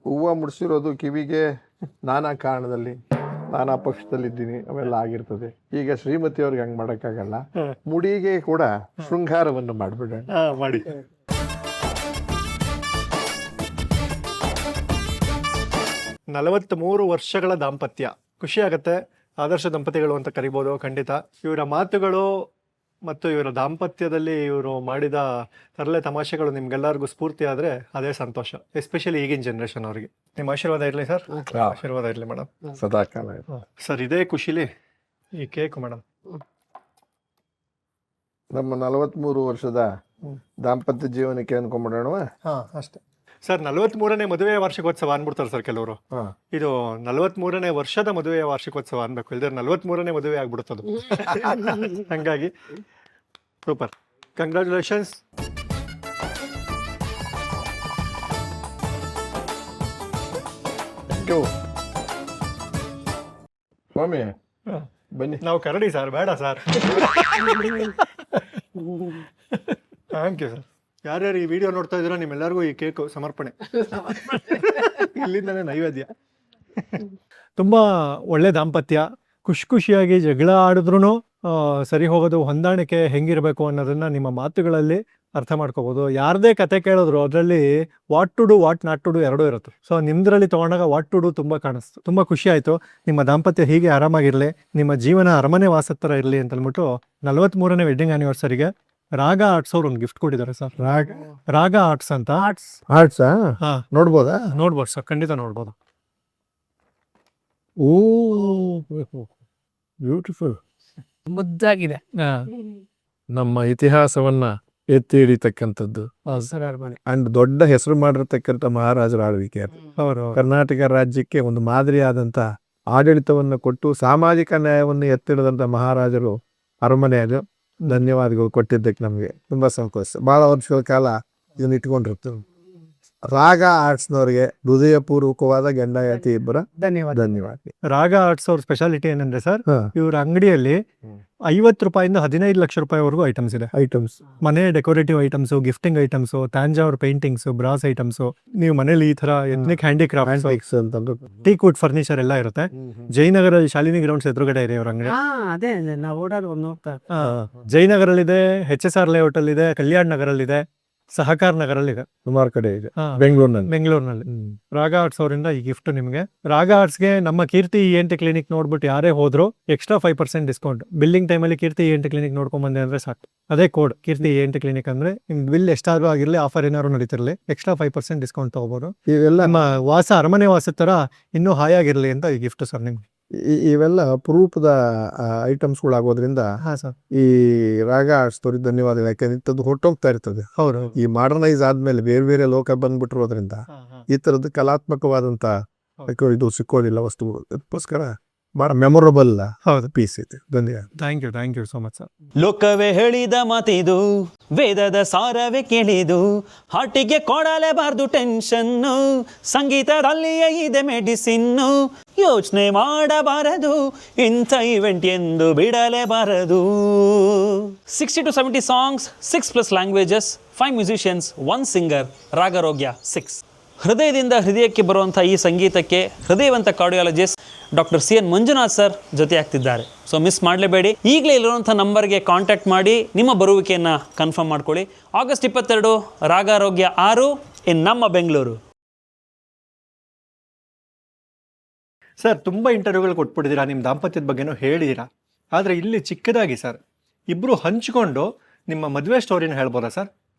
Speaker 2: ಹೂವು ಮುಡಿಸಿರೋದು ಕಿವಿಗೆ ನಾನಾ ಕಾರಣದಲ್ಲಿ, ನಾನಾ ಪಕ್ಷದಲ್ಲಿದ್ದೀನಿ, ಅವೆಲ್ಲ ಆಗಿರ್ತದೆ. ಈಗ ಶ್ರೀಮತಿ ಅವ್ರಿಗೆ ಹಂಗ್ ಮಾಡಕ್ಕಾಗಲ್ಲ, ಮುಡಿಗೆ ಕೂಡ ಶೃಂಗಾರವನ್ನು ಮಾಡ್ಬಿಡೋಣ.
Speaker 1: ಮಾಡಿ. ನಲವತ್ಮೂರು ವರ್ಷಗಳ ದಾಂಪತ್ಯ, ಖುಷಿ ಆಗತ್ತೆ. ಆದರ್ಶ ದಂಪತಿಗಳು ಅಂತ ಕರಿಬೋದು ಖಂಡಿತ. ಇವರ ಮಾತುಗಳು ಮತ್ತು ಇವರ ದಾಂಪತ್ಯದಲ್ಲಿ ಇವರು ಮಾಡಿದ ತರಲೆ ತಮಾಷೆಗಳು ನಿಮ್ಗೆಲ್ಲರಿಗೂ ಸ್ಫೂರ್ತಿ ಆದರೆ ಅದೇ ಸಂತೋಷ, ಎಸ್ಪೆಷಲಿ ಈಗಿನ ಜನ್ರೇಷನ್ ಅವರಿಗೆ. ನಿಮ್ಮ ಆಶೀರ್ವಾದ ಇರಲಿ ಸರ್. ಆಶೀರ್ವಾದ ಇರಲಿ ಮೇಡಮ್,
Speaker 2: ಸದಾಕಾಲ.
Speaker 1: ಸರ್ ಇದೇ ಖುಷಿಲಿ ಈ ಕೇಕ್ ಮೇಡಮ್.
Speaker 2: ನಮ್ಮ 43 ವರ್ಷದ ದಾಂಪತ್ಯ ಜೀವನಕ್ಕೆ ಅನ್ಕೊಂಡ್ಬಿಡೋಣ.
Speaker 1: ಅಷ್ಟೇ ಸರ್. 43ನೇ ಮದುವೆಯ ವಾರ್ಷಿಕೋತ್ಸವ ಅನ್ಬಿಡ್ತಾರೆ ಸರ್ ಕೆಲವರು. ಇದು 43ನೇ ವರ್ಷದ ಮದುವೆಯ ವಾರ್ಷಿಕೋತ್ಸವ ಅನ್ಬೇಕು, ಇಲ್ದ್ರೆ 43ನೇ ಮದುವೆ ಆಗ್ಬಿಡುತ್ತದು. ಹಂಗಾಗಿ ಸೂಪರ್, ಕಂಗ್ರ್ಯಾಚುಲೇಷನ್ಸ್.
Speaker 2: ಸ್ವಾಮಿ ಬನ್ನಿ.
Speaker 1: ನಾವು ಕರಡಿ ಸರ್, ಬೇಡ ಸರ್. Thank you sir. ಯಾರ್ಯಾರು ಈ ವಿಡಿಯೋ ನೋಡ್ತಾ ಇದ್ದೀರೋ ನಿಮ್ಮೆಲ್ಲರಿಗೂ ಈ ಕೇಕು ಸಮರ್ಪಣೆ. ಇಲ್ಲಿಂದನೇ ನೈವೇದ್ಯ. ತುಂಬ ಒಳ್ಳೆ ದಾಂಪತ್ಯ, ಖುಷಿಯಾಗಿ ಜಗಳ ಆಡಿದ್ರೂ ಸರಿ ಹೋಗೋದು, ಹೊಂದಾಣಿಕೆ ಹೆಂಗಿರಬೇಕು ಅನ್ನೋದನ್ನ ನಿಮ್ಮ ಮಾತುಗಳಲ್ಲಿ ಅರ್ಥ ಮಾಡ್ಕೋಬೋದು. ಯಾರದೇ ಕತೆ ಕೇಳಿದ್ರು ಅದರಲ್ಲಿ what to do what not to do ಎರಡೂ ಇರುತ್ತೆ. ಸೊ ನಿಮ್ದ್ರಲ್ಲಿ ತೊಗೊಂಡಾಗ ವಾಟ್ ಟು ಡು ತುಂಬ ಕಾಣಿಸ್ತು. ತುಂಬ ಖುಷಿ ಆಯಿತು. ನಿಮ್ಮ ದಾಂಪತ್ಯ ಹೀಗೆ ಆರಾಮಾಗಿರಲಿ, ನಿಮ್ಮ ಜೀವನ ಅರಮನೆ ವಾಸದ ಥರ ಇರಲಿ ಅಂತ ಅಂದ್ಬಿಟ್ಟು 43ನೇ ವೆಡ್ಡಿಂಗ್ ಆನಿವರ್ಸರಿಗೆ ರಾಗ ಆರ್ಟ್ಸ್ ಅವ್ರು ಒಂದು ಗಿಫ್ಟ್ ಕೊಟ್ಟಿದ್ದಾರೆ ಸರ್. ರಾಗ ಆರ್ಟ್ಸ್ ಅಂತ.
Speaker 2: ಆರ್ಟ್ಸ್ ನೋಡ್ಬೋದಾ?
Speaker 1: ನೋಡ್ಬೋದು ಸರ್, ಖಂಡಿತ ನೋಡ್ಬೋದು.
Speaker 2: ಓ ಬ್ಯೂಟಿಫುಲ್,
Speaker 3: ಮುದ್ದಾಗಿದೆ.
Speaker 2: ನಮ್ಮ ಇತಿಹಾಸವನ್ನ ಎತ್ತಿ ಹಿಡಿತಕ್ಕಂಥದ್ದು ಅಂಡ್ ದೊಡ್ಡ ಹೆಸರು ಮಾಡಿರ್ತಕ್ಕಂಥ ಮಹಾರಾಜರ ಆಳ್ವಿಕೆ.
Speaker 1: ಅವರು
Speaker 2: ಕರ್ನಾಟಕ ರಾಜ್ಯಕ್ಕೆ ಒಂದು ಮಾದರಿಯಾದಂಥ ಆಡಳಿತವನ್ನು ಕೊಟ್ಟು ಸಾಮಾಜಿಕ ನ್ಯಾಯವನ್ನು ಎತ್ತಿಡಿದಂಥ ಮಹಾರಾಜರು ಅರಮನೆ. ಅದು ಧನ್ಯವಾದಗಳು ಕೊಟ್ಟಿದ್ದಕ್ಕೆ ನಮಗೆ ತುಂಬಾ ಸಂತೋಷ. ಬಹಳ ವರ್ಷಗಳ ಕಾಲ ಇದನ್ನ ಇಟ್ಕೊಂಡಿರ್ತೀವಿ. ರಾಗ ಆರ್ಟ್ಸ್ನವ್ರಿಗೆ ಹೃದಯಪೂರ್ವಕವಾದ ಗಂಡಾಯತಿ ಇಬ್ಬರ ಧನ್ಯವಾದ.
Speaker 1: ರಾಗ ಆರ್ಟ್ಸ್ ಅವ್ರ ಸ್ಪೆಷಾಲಿಟಿ ಏನಂದ್ರೆ ಸರ್,
Speaker 2: ಹಾ.
Speaker 1: ಇವ್ರ ಅಂಗಡಿಯಲ್ಲಿ 50 ರೂಪಾಯಿಂದ 15 ಲಕ್ಷ ರೂಪಾಯಿವರೆಗೂ ಐಟಮ್ಸ್ ಇದೆ.
Speaker 2: ಐಟಮ್ಸ್
Speaker 1: ಮನೆ decorative items, gifting items, Thanjavur paintings, brass items, ನೀವು ಮನೇಲಿ ಈ ತರ ಎಥ್ನಿಕ್ ಹ್ಯಾಂಡಿಕ್ರಾಫ್ಟ್ಸ್,
Speaker 2: ಅಂತಂದ್ರೆ
Speaker 1: ಟೀಕ್ ವುಡ್ ಫರ್ನಿಚರ್ ಎಲ್ಲ ಇರುತ್ತೆ. ಜಯನಗರಲ್ಲಿ ಶಾಲಿನಿ ಗ್ರೌಂಡ್ಸ್ ಎದುರುಗಡೆ ಇದೆ ಇವ್ರ ಅಂಗಡಿ.
Speaker 3: ಅದೇ ನಾವು ಓಡಾಡ್ಕೊಂಡು ಹೋಗ್ತಾ
Speaker 1: ಜಯನಗರಲ್ಲಿದೆ, HSR ಲೇಔಟ್ ಅಲ್ಲಿ ಇದೆ, ಕಲ್ಯಾಣ್ ನಗರಲ್ಲಿದೆ, ಸಹಕಾರ ನಗರಲ್ಲಿದೆ,
Speaker 2: ಸುಮಾರು ಕಡೆ ಇದೆ
Speaker 1: ಹಾ.
Speaker 2: ಬೆಂಗಳೂರಿನಲ್ಲಿ.
Speaker 1: ಬೆಂಗಳೂರಿನಲ್ಲಿ. ರಾಗ ಆರ್ಟ್ಸ್ ಅವರಿಂದ ಈ ಗಿಫ್ಟ್ ನಿಮಗೆ. ರಾಗ ಆರ್ಟ್ಸ್ಗೆ ನಮ್ಮ ಕೀರ್ತಿ ENT ಕ್ಲಿನಿಕ್ ನೋಡ್ಬಿಟ್ಟು ಯಾರೇ ಹೋದ್ರು ಎಕ್ಸ್ಟ್ರಾ 5% ಡಿಸ್ಕೌಂಟ್. ಬಿಲ್ಲಿಂಗ್ ಟೈಮಲ್ಲಿ ಕೀರ್ತಿ ENT ಕ್ಲಿನಿಕ್ ನೋಡ್ಕೊಂಡ್ ಬಂದೆ ಅಂದ್ರೆ ಸಾಕು. ಅದೇ ಕೋಡ್ ಕೀರ್ತಿ ENT ಕ್ಲಿನಿಕ್ ಅಂದ್ರೆ ನಿಮ್ ಬಿಲ್ ಎಷ್ಟಾದ್ರೂ ಆಗಿರ್ಲಿ, ಆಫರ್ ಏನಾದ್ರು ನಡೀತಿರ್ಲಿ, ಎಕ್ಸ್ಟ್ರಾ 5% ಡಿಸ್ಕೌಂಟ್ ತಗೋಬಹುದು.
Speaker 2: ಇವೆಲ್ಲ
Speaker 1: ನಮ್ಮ ಅರಮನೆ ವಾಸದ ತರ ಇನ್ನೂ ಹಾಯಾಗಿರ್ಲಿ ಅಂತ ಈ ಗಿಫ್ಟ್ ಸರ್ ನಿಮ್ಗೆ.
Speaker 2: ಇವೆಲ್ಲ ಅಪರೂಪದ ಐಟಮ್ಸ್ಗಳಾಗೋದ್ರಿಂದ
Speaker 1: ಹಾ ಸರ್.
Speaker 2: ಈ ರಾಗ ಆರ್ಟ್ಸ್ ತೋರಿದ ಧನ್ಯವಾದ. ಯಾಕಂದ್ರೆ ಇಂಥದ್ದು ಹೊಟ್ಟೋಗ್ತಾ ಇರ್ತದೆ.
Speaker 1: ಹೌದು.
Speaker 2: ಈ ಮಾಡರ್ನೈಸ್ ಆದ್ಮೇಲೆ ಬೇರೆ ಬೇರೆ ಲೋಕ ಬಂದ್ಬಿಟ್ಟಿರೋದ್ರಿಂದ ಈ ತರದ್ದು ಕಲಾತ್ಮಕವಾದಂತ ಇದು ಸಿಕ್ಕೋದಿಲ್ಲ ವಸ್ತುಗಳು. ಅದಕ್ಕೋಸ್ಕರ ಬಹಳ ಮೆಮೊರಬಲ್
Speaker 1: ಹೌದು.
Speaker 2: ಪೀಸ್ ಇದೆ. ಧನ್ಯವಾದ.
Speaker 1: Thank you so much sir.
Speaker 6: ಲೋಕವೇ ಹೇಳಿದ ಮಾತಿದು, ವೇದದ ಸಾರವೇ ಕೇಳಿದು, ಹಾರ್ಟಿಗೆ ಕೊಡಲೇಬಾರ್ದು ಟೆನ್ಷನ್ನು, ಸಂಗೀತದಲ್ಲಿಯೇ ಇದೆ ಮೆಡಿಸಿನ್ನು, ಯೋಚನೆ ಮಾಡಬಾರದು, ಇಂಥ ಇವೆಂಟ್ ಎಂದು ಬಿಡಲೇಬಾರದು. 60 to 70 songs, 6+ languages, 5 musicians, 1 singer, Ragarogya 6. ಹೃದಯದಿಂದ ಹೃದಯಕ್ಕೆ ಬರುವಂಥ ಈ ಸಂಗೀತಕ್ಕೆ ಹೃದಯವಂತ cardiologist doctor CN Manjunath sir ಜೊತೆ ಆಗ್ತಿದ್ದಾರೆ. ಸೊ ಮಿಸ್ ಮಾಡಲೇಬೇಡಿ. ಈಗಲೇ ಇಲ್ಲಿರುವಂಥ ನಂಬರ್ಗೆ ಕಾಂಟ್ಯಾಕ್ಟ್ ಮಾಡಿ ನಿಮ್ಮ ಬರುವಿಕೆಯನ್ನು ಕನ್ಫರ್ಮ್ ಮಾಡ್ಕೊಳ್ಳಿ. ಆಗಸ್ಟ್ 22 ರಾಗಾರೋಗ್ಯ 6 ಇನ್ ನಮ್ಮ ಬೆಂಗಳೂರು.
Speaker 1: ಸರ್, ತುಂಬ ಇಂಟರ್ವ್ಯೂಗಳು ಕೊಟ್ಬಿಟ್ಟಿದ್ದೀರಾ, ನಿಮ್ಮ ದಾಂಪತ್ಯದ ಬಗ್ಗೆನೂ ಹೇಳಿದ್ದೀರಾ. ಆದರೆ ಇಲ್ಲಿ ಚಿಕ್ಕದಾಗಿ ಸರ್, ಇಬ್ಬರು ಹಂಚ್ಕೊಂಡು ನಿಮ್ಮ ಮದುವೆ ಸ್ಟೋರಿನ ಹೇಳ್ಬೋದಾ ಸರ್?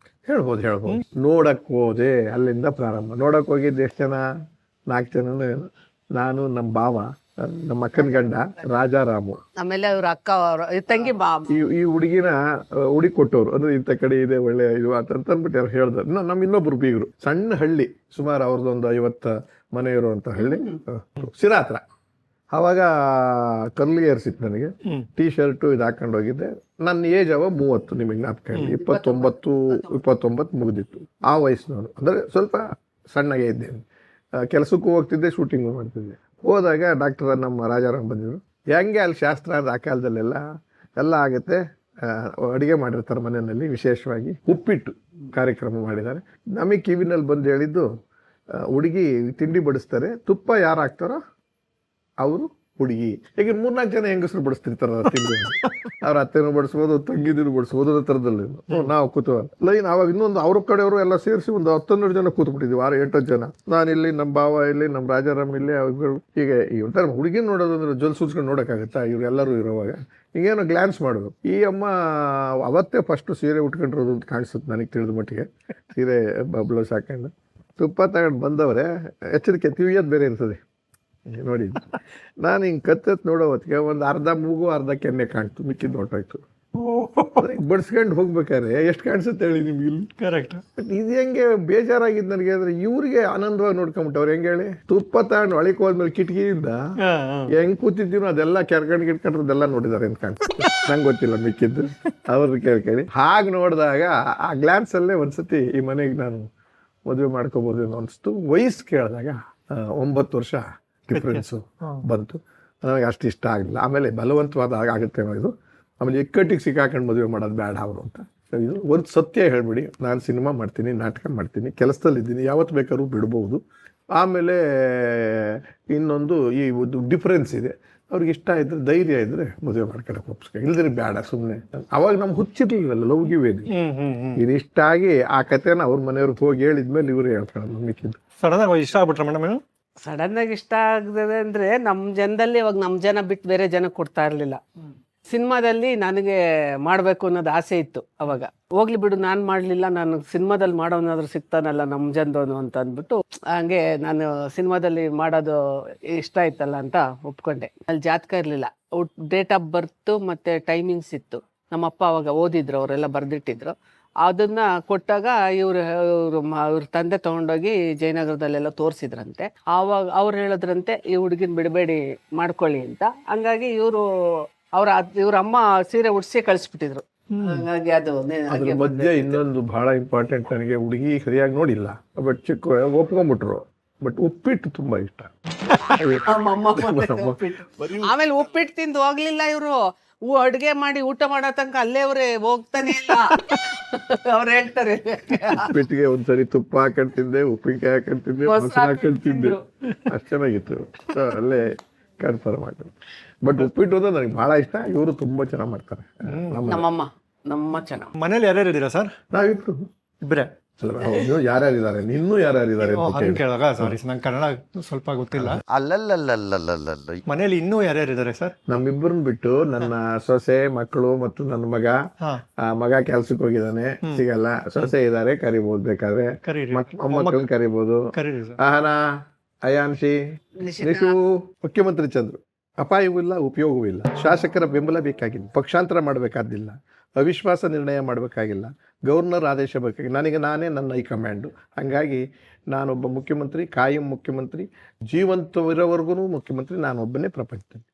Speaker 2: ಹೇಳ್ಬೋದು. ನೋಡಕ್ ಹೋದೆ, ಅಲ್ಲಿಂದ ಪ್ರಾರಂಭ. ನೋಡಕ್ ಹೋಗಿದ್ದು ಎಷ್ಟು ಜನ? 4 ಜನನು. ನಾನು, ನಮ್ಮ ಭಾವ, ನಮ್ಮ ಅಕ್ಕನ ಗಂಡ ರಾಜಾರಾಮು,
Speaker 3: ಆಮೇಲೆ ಅವ್ರ ಅಕ್ಕ ತಂಗಿ
Speaker 2: ಈ ಹುಡುಗಿನ ಹುಡುಗಿ ಕೊಟ್ಟವ್ರು. ಅಂದ್ರೆ ಇಂಥ ಕಡೆ ಇದೆ ಒಳ್ಳೆ ಇದು ಅಂತಂದ್ಬಿಟ್ಟು ಯಾರು ಹೇಳ್ದರು. ನಮ್ಮ ಇನ್ನೊಬ್ರು ಬೀಗರು, ಸಣ್ಣ ಹಳ್ಳಿ, ಸುಮಾರು ಅವ್ರದ್ದೊಂದು 50 ಮನೆ ಇರುವಂಥ ಹಳ್ಳಿ, ಸಿರಾ ಹತ್ರ. ಆವಾಗ ಕರ್ಲಿ ಏರ್ಸಿತ್ತು ನನಗೆ. ಟೀ ಶರ್ಟು ಇದು ಹಾಕೊಂಡು ಹೋಗಿದ್ದೆ. ನನ್ನ ಏಜ್ 30, ನಿಮಗೆ ಜ್ಞಾಪಕ ಹೇಳಿ, 29 ಮುಗಿದಿತ್ತು. ಆ ವಯಸ್ಸಿನವನು, ಅಂದರೆ ಸ್ವಲ್ಪ ಸಣ್ಣಗೆ ಇದ್ದೇನೆ. ಕೆಲಸಕ್ಕೂ ಹೋಗ್ತಿದ್ದೆ, ಶೂಟಿಂಗು ಮಾಡ್ತಿದ್ದೆ. ಹೋದಾಗ ಡಾಕ್ಟರ್ ನಮ್ಮ ರಾಜಾರಾಮ್ ಬಂದಿದ್ರು. ಹೆಂಗೆ ಅಲ್ಲಿ ಶಾಸ್ತ್ರ ಆ ಕಾಲದಲ್ಲೆಲ್ಲ ಎಲ್ಲ ಆಗುತ್ತೆ. ಅಡುಗೆ ಮಾಡಿರ್ತಾರೆ ಮನೆಯಲ್ಲಿ, ವಿಶೇಷವಾಗಿ ಉಪ್ಪಿಟ್ಟು ಕಾರ್ಯಕ್ರಮ ಮಾಡಿದ್ದಾರೆ. ನಮಗೆ ಕಿವಿನಲ್ಲಿ ಬಂದು ಹೇಳಿದ್ದು, ಹುಡುಗಿ ತಿಂಡಿ ಬಡಿಸ್ತಾರೆ, ತುಪ್ಪ ಯಾರು ಹಾಕ್ತಾರೋ ಅವರು ಹುಡುಗಿ. ಈಗ 3-4 ಜನ ಹೆಂಗಸರು ಬಡಿಸ್ತಿರ್ತಾರ ತಿಂಡಿ. ಅವ್ರ ಅತ್ತೆನೂ ಬಡಿಸ್ಬೋದು, ತಂಗಿದಿರು ಬಡಿಸ್ಬೋದು, ಅನ್ನೋ ಥರದಲ್ಲಿ ನಾವು ಕೂತುವ ಲೈನ್. ಆವಾಗ ಇನ್ನೊಂದು ಅವ್ರ ಕಡೆಯವರು ಎಲ್ಲ ಸೇರಿಸಿ ಒಂದು 10-12 ಜನ ಕೂತ್ಬಿಟ್ಟಿದ್ವಿ, 6-8 ಜನ. ನಾನಿಲ್ಲಿ, ನಮ್ಮ ಭಾವ ಇಲ್ಲಿ, ನಮ್ಮ ರಾಜಾರಾಮ್ ಇಲ್ಲಿ. ಹೀಗೆ ಈ ಒಂಥರ ಹುಡುಗಿ ನೋಡೋದು ಅಂದ್ರೆ ಜೊಲ್ ಸೂಚ್ಕೊಂಡು ನೋಡೋಕ್ಕಾಗತ್ತಾ? ಇವರೆಲ್ಲರೂ ಇರೋವಾಗ ಹಿಂಗೇನೋ ಗ್ಲಾನ್ಸ್ ಮಾಡೋದು. ಈ ಅಮ್ಮ ಅವತ್ತೇ ಫಸ್ಟು ಸೀರೆ ಉಟ್ಕೊಂಡಿರೋದು ಅಂತ ಕಾಣಿಸುತ್ತೆ ನನಗೆ ತಿಳಿದ ಮಟ್ಟಿಗೆ. ಸೀರೆ ಬ್ಲೌಸ್ ಹಾಕೊಂಡು ತುಪ್ಪ ತಗೊಂಡು ಬಂದವರೇ. ಎಚ್ಚರಿಕೆ, ತಿವಿಯೋದು ಬೇರೆ ಇರ್ತದೆ ನೋಡಿ. ನಾನು ಹಿಂಗೆ ಕತ್ತತ್ ನೋಡೋ ಹೊತ್ತಿಗೆ ಒಂದು ಅರ್ಧ ಮೂಗು ಅರ್ಧ ಕೆನ್ನೆ ಕಾಣ್ತು, ಮಿಕ್ಕಿದ್ದು ಹೊಟ್ಟೋಯ್ತು. ಬಡ್ಸ್ಕೊಂಡು ಹೋಗ್ಬೇಕಾದ್ರೆ ಎಷ್ಟು ಕಾಣಿಸುತ್ತೆ ಹೇಳಿ ನಿಮ್ಗೆ ಇಲ್ಲಿ?
Speaker 1: ಕರೆಕ್ಟ್.
Speaker 2: ಬಟ್ ಇದು ಹೆಂಗೆ ಬೇಜಾರಾಗಿದ್ದು ನನಗೆ ಅಂದರೆ, ಇವ್ರಿಗೆ ಆನಂದವಾಗಿ ನೋಡ್ಕೊಂಬಿಟ್ಟವ್ರು. ಹೆಂಗೆ ಹೇಳಿ, ತುಪ್ಪ ತಗೊಂಡು ಒಳಗೆ ಹೋದ್ಮೇಲೆ ಕಿಟಕಿಯಿಂದ ಹೆಂಗೆ ಕೂತಿದ್ದೀನೋ ಅದೆಲ್ಲ ಕೆರ್ಕೊಂಡ್ರೆಲ್ಲ ನೋಡಿದ್ದಾರೆ ಅಂತ ಕಾಣಿಸ್ತು. ನಂಗೆ ಗೊತ್ತಿಲ್ಲ ಮಿಕ್ಕಿದ್ದು, ಅವ್ರದ್ದು ಕೇಳಿ. ಹಾಗೆ ನೋಡಿದಾಗ ಆ ಗ್ಲಾನ್ಸಲ್ಲೇ ಒಂದ್ಸತಿ ಈ ಮನೆಗೆ ನಾನು ಮದುವೆ ಮಾಡ್ಕೋಬೋದು ಅನಿಸ್ತು. ವಯಸ್ಸು ಕೇಳಿದಾಗ 9 ವರ್ಷ ಡಿಫ್ರೆನ್ಸು ಬಂತು. ನನಗೆ ಅಷ್ಟು ಇಷ್ಟ ಆಗಲಿಲ್ಲ. ಆಮೇಲೆ ಬಲವಂತವಾದ ಆಗುತ್ತೆ ಇದು. ಆಮೇಲೆ ಇಕ್ಕಟ್ಟಿಗೆ ಸಿಕ್ಕಾಕೊಂಡು ಮದುವೆ ಮಾಡೋದು ಬೇಡ ಅವರು ಅಂತ. ಇದು ಒಂದು ಸತ್ಯ ಹೇಳ್ಬಿಡಿ, ನಾನು ಸಿನಿಮಾ ಮಾಡ್ತೀನಿ, ನಾಟಕ ಮಾಡ್ತೀನಿ, ಕೆಲಸದಲ್ಲಿದ್ದೀನಿ, ಯಾವತ್ತು ಬೇಕಾದ್ರೂ ಬಿಡ್ಬೋದು. ಆಮೇಲೆ ಇನ್ನೊಂದು ಈ ಒಂದು ಡಿಫ್ರೆನ್ಸ್ ಇದೆ. ಅವ್ರಿಗೆ ಇಷ್ಟ ಇದ್ದರೆ, ಧೈರ್ಯ ಇದ್ದರೆ ಮದುವೆ ಮಾಡ್ಕೊಳಕ್ಕೆ ಒಪ್ಸ್ಕೊ, ಇಲ್ದ್ರೆ ಬೇಡ ಸುಮ್ಮನೆ. ಅವಾಗ ನಮ್ಗೆ ಹುಚ್ಚಿರ್ಲಿಲ್ಲಲ್ಲ, ಲವ್ ಗಿವೇನು. ಇದು ಇಷ್ಟ ಆಗಿ ಆ ಕಥೆನ ಅವ್ರ ಮನೆಯವ್ರಿಗೆ ಹೋಗಿ ಹೇಳಿದ್ಮೇಲೆ ಇವರು ಹೇಳ್ಕೊಳ್ಳೋದು. ಮಿಕ್ಕಿದ್ದು
Speaker 1: ಸಡನ್ ಆಗಿ ಇಷ್ಟ ಆಗ್ಬಿಟ್ರೆ ಮೇಡಮ್?
Speaker 3: ಸಡನ್ ಆಗಿ ಇಷ್ಟ ಆಗದೆ ಅಂದ್ರೆ, ನಮ್ಮ ಜನದಲ್ಲಿ ಇವಾಗ ನಮ್ಮ ಜನ ಬಿಟ್ಟು ಬೇರೆ ಜನ ಕೊಡ್ತಾ ಇರಲಿಲ್ಲ. ಸಿನಿಮಾದಲ್ಲಿ ನನಗೆ ಮಾಡಬೇಕು ಅನ್ನೋದು ಆಸೆ ಇತ್ತು ಅವಾಗ. ಹೋಗ್ಲಿ ಬಿಡು, ನಾನು ಮಾಡಲಿಲ್ಲ, ನಾನು ಸಿನಿಮಾದಲ್ಲಿ ಮಾಡೋನಾದ್ರೂ ಸಿಗ್ತಾನಲ್ಲ ನಮ್ಮ ಜನದವನು ಅಂತ ಅಂದ್ಬಿಟ್ಟು ಹಂಗೆ ನಾನು ಸಿನಿಮಾದಲ್ಲಿ ಮಾಡೋದು ಇಷ್ಟ ಆಯ್ತಲ್ಲ ಅಂತ ಒಪ್ಕೊಂಡೆ. ಅಲ್ಲಿ ಜಾತಕ ಇರಲಿಲ್ಲ, ಡೇಟ್ ಆಫ್ ಬರ್ತು ಮತ್ತು ಟೈಮಿಂಗ್ಸ್ ಇತ್ತು. ನಮ್ಮಪ್ಪ ಅವಾಗ ಓದಿದ್ರು, ಅವರೆಲ್ಲ ಬರೆದಿಟ್ಟಿದ್ರು. ಅದನ್ನ ಕೊಟ್ಟಾಗ ಇವ್ರ ತಂದೆ ತೊಗೊಂಡೋಗಿ ಜಯನಗರದಲ್ಲೆಲ್ಲ ತೋರಿಸಿದ್ರಂತೆ. ಆವಾಗ ಅವ್ರು ಹೇಳಿದ್ರಂತೆ, ಈ ಹುಡುಗಿನ ಬಿಡಬೇಡಿ, ಮಾಡ್ಕೊಳ್ಳಿ ಅಂತ. ಹಂಗಾಗಿ ಇವ್ರ ಅಮ್ಮ ಸೀರೆ ಉಡ್ಸಿ ಕಳಿಸ್ಬಿಟ್ಟಿದ್ರು. ಹಾಗಾಗಿ ಅದು
Speaker 2: ಅದ್ರ ಮಧ್ಯೆ ಇನ್ನೊಂದು ಬಹಳ ಇಂಪಾರ್ಟೆಂಟ್, ನನಗೆ ಹುಡುಗಿ ಸರಿಯಾಗಿ ನೋಡಿಲ್ಲ, ಬಟ್ ಚಿಕ್ಕ ಒಪ್ಕೊಂಡ್ಬಿಟ್ರು. ಬಟ್ ಉಪ್ಪಿಟ್ಟು ತುಂಬಾ ಇಷ್ಟ.
Speaker 3: ಆಮೇಲೆ ಉಪ್ಪಿಟ್ಟು ತಿಂದು ಹೋಗ್ಲಿಲ್ಲ ಇವರು, ಅಡ್ಗೆ ಮಾಡಿ ಊಟ ಮಾಡೋ ತನಕ ಅಲ್ಲೇ ಅವ್ರೆ ಹೋಗ್ತಾನೆ ಇಲ್ಲ. ಅವ್ರು ಹೇಳ್ತಾರೆ
Speaker 2: ಉಪ್ಪಿಟ್ಟಿಗೆ ಒಂದ್ಸರಿ ತುಪ್ಪ ಹಾಕೊಂಡ್ ತಿಂದೆ, ಉಪ್ಪಿನಕಾಯಿ ಹಾಕೊಂಡ್ ತಿಂದೆ, ಮೊಸರು ಹಾಕೊಂಡ್ ತಿಂದೆ, ಅಷ್ಟು ಚೆನ್ನಾಗಿತ್ತು. ಅಲ್ಲೇ ಕನ್ಫರ್ಮ್ ಆಗಿದೆ. ಬಟ್ ಉಪ್ಪಿಟ್ಟು ಅಂದ್ರೆ ನನಗೆ ಬಹಳ ಇಷ್ಟ. ಇವರು ತುಂಬಾ ಚೆನ್ನಾಗಿ ಮಾಡ್ತಾರೆ.
Speaker 3: ನಮ್ಮ ಚೆನ್ನಾಗಿ.
Speaker 1: ಮನೇಲಿ ಯಾರ್ಯಾರು ಇದ್ದೀರಾ ಸರ್?
Speaker 2: ನಾವಿಬ್ರು
Speaker 1: ಇಬ್ಬರೇ.
Speaker 2: ಯಾರ್ಯಾರಿದ್ದಾರೆ? ಇನ್ನೂ ಯಾರ್ಯಾರಿದ್ದಾರೆ ಅಂತ
Speaker 1: ಹಂಗೆ ಕೇಳಿದಾಗ ಸಾರಿ, ನಂಗೆ ಕನ್ನಡ ಸ್ವಲ್ಪ ಗೊತ್ತಿಲ್ಲ.
Speaker 8: ಅಲ್ಲಲ್ಲಲ್ಲಲ್ಲಲ್ಲಲ್ಲ
Speaker 1: ಮನೇಲಿ ಇನ್ನೂ ಯಾರ್ಯಾರಿದ್ದಾರೆ ಸರ್?
Speaker 2: ನಮ್ಮಿಬ್ಬರನ್ನ ಬಿಟ್ಟು ನನ್ನ ಸೊಸೆ, ಮಕ್ಕಳು ಮತ್ತು ನನ್ನ ಮಗ. ಮಗ ಕೆಲ್ಸಕ್ಕೆ ಹೋಗಿದ್ದಾನೆ, ಸಿಗಲ್ಲ. ಸೊಸೆ ಇದ್ದಾರೆ, ಕರಿಬಹುದು ಬೇಕಾದ್ರೆ.
Speaker 1: ಕರೀರಿ.
Speaker 2: ಮೊಮ್ಮಕ್ಕಳನ್ನ ಕರಿಬಹುದು.
Speaker 1: ಕರೀರಿ ಸರ್.
Speaker 2: ಆಹನ, ಅಯಾನ್ಶಿ, ನಿಶು. ಮುಖ್ಯಮಂತ್ರಿ ಚಂದ್ರು. ಅಪಾಯವೂ ಇಲ್ಲ, ಉಪಯೋಗವೂ ಇಲ್ಲ. ಶಾಸಕರ ಬೆಂಬಲ ಬೇಕಾಗಿಲ್ಲ, ಪಕ್ಷಾಂತರ ಮಾಡಬೇಕಾದಿಲ್ಲ, ಅವಿಶ್ವಾಸ ನಿರ್ಣಯ ಮಾಡಬೇಕಾಗಿಲ್ಲ, ಗವರ್ನರ್ ಆದೇಶ ಬೇಕಾಗಿಲ್ಲ. ನನಗೆ ನಾನೇ ನನ್ನ ಹೈಕಮಾಂಡು. ಹಾಗಾಗಿ ನಾನೊಬ್ಬ ಮುಖ್ಯಮಂತ್ರಿ, ಕಾಯಂ ಮುಖ್ಯಮಂತ್ರಿ, ಜೀವಂತವಿರೋವರೆಗೂ ಮುಖ್ಯಮಂತ್ರಿ. ನಾನೊಬ್ಬನೇ ಪ್ರಪಂಚದಲ್ಲಿ.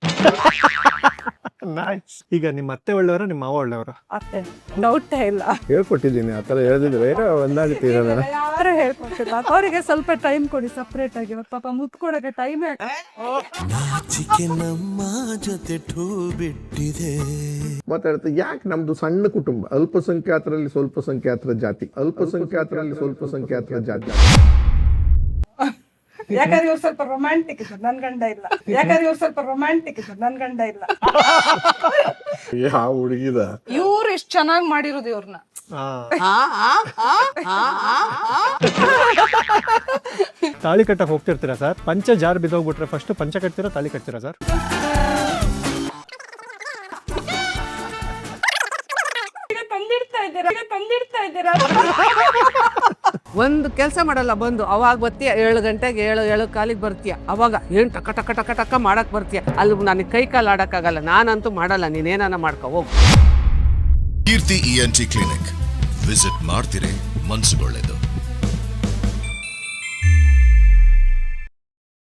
Speaker 1: ನೈಸ್. ಈಗ ನಿಮ್ಮ ಅತ್ತೆ ಒಳ್ಳೆಯವರ, ನಿಮ್ಮ ಮಾವ ಒಳ್ಳೆಯವರ?
Speaker 5: ಅತ್ತೆ ಡೌಟೇ ಇಲ್ಲ.
Speaker 2: ಹೇಳ್ಕೊಟ್ಟಿದ್ದೀನಿ, ಆ ಥರ ಹೇಳಿದ್ರೆ ಒಂದಾಗುತ್ತೆ.
Speaker 5: ಯಾರು ಹೇಳ್ಕೊಟ್ಟಿಲ್ಲ. ಅವರಿಗೆ ಸ್ವಲ್ಪ ಟೈಮ್ ಕೊಡಿ ಸಪ್ರೇಟ್ ಆಗಿ. ಪಾಪ ಮುತ್ಕೊಡಕ್ಕೆ ಟೈಮ್
Speaker 7: ನಾಚಿಕೆ ನಮ್ಮ ಜೊತೆ ಠೂ ಬಿಟ್ಟಿದೆ.
Speaker 2: ಮಾತಾಡುತ್ತೆ, ಯಾಕೆ ನಮ್ದು ಸಣ್ಣ ಕುಟುಂಬ, ಅಲ್ಪಸಂಖ್ಯಾತರಲ್ಲಿ ಸ್ವಲ್ಪ ಸಂಖ್ಯಾತರ ಜಾತಿ, ಅಲ್ಪಸಂಖ್ಯಾತರಲ್ಲಿ ಸ್ವಲ್ಪ ಸಂಖ್ಯಾತರ ಜಾತಿ.
Speaker 5: ಯಾಕಂದ್ರೆ ಇವ್ರು ಸ್ವಲ್ಪ ರೊಮ್ಯಾಂಟಿಕ್ ಇದ್ರು, ನನ್ ಗಂಡ ಇಲ್ಲ. ಯಾಕಂದ್ರೆ ಇವ್ರು ಸ್ವಲ್ಪ ರೊಮ್ಯಾಂಟಿಕ್ ಇದ್ರು, ನನ್ ಗಂಡ ಇಲ್ಲ.
Speaker 2: ಯಾವ ಹುಡುಗಿದ
Speaker 5: ಇವ್ರು ಎಷ್ಟು ಚೆನ್ನಾಗಿ ಮಾಡಿರೋದು ಇವ್ರನ್ನ.
Speaker 1: ತಾಳಿ ಕಟ್ಟಕ್ಕೆ ಹೋಗ್ತಿರ್ತೀರಾ ಸರ್? ಪಂಚ ಜಾರ್ ಬಿದ್ದೋಗ್ಬಿಟ್ರೆ ಫಸ್ಟ್ ಪಂಚ ಕಟ್ತೀರಾ, ತಾಳಿ ಕಟ್ತೀರಾ ಸರ್?
Speaker 5: ತಂದಿಡ್ತಾ ಇದ್ದೀರಾ.
Speaker 3: ಒಂದು ಕೆಲಸ ಮಾಡಲ್ಲ, ಬಂದು ಅವಾಗ ಬರ್ತೀಯ 7 ಗಂಟೆಗೆ, 7 ಕಾಲಿಗೆ ಬರ್ತೀಯ. ಅವಾಗ ಏನ್ ಟಕ ಟಕ ಟಕ ಟಕ ಮಾಡಕ್ ಬರ್ತೀಯ. ಅಲ್ಲಿ ನನಗೆ ಕೈ ಕಾಲು ಆಡಕ್ಕಾಗಲ್ಲ, ನಾನಂತೂ ಮಾಡಲ್ಲ. ನೀನೇನ ಮಾಡ್ಕೊ ಹೋಗು.
Speaker 4: ಕೀರ್ತಿ ENT ಕ್ಲಿನಿಕ್ ವಿಸಿಟ್ ಮಾಡ್ತಿರೇ, ಮನ್ಸುಗೊಳ್ಳೆದು.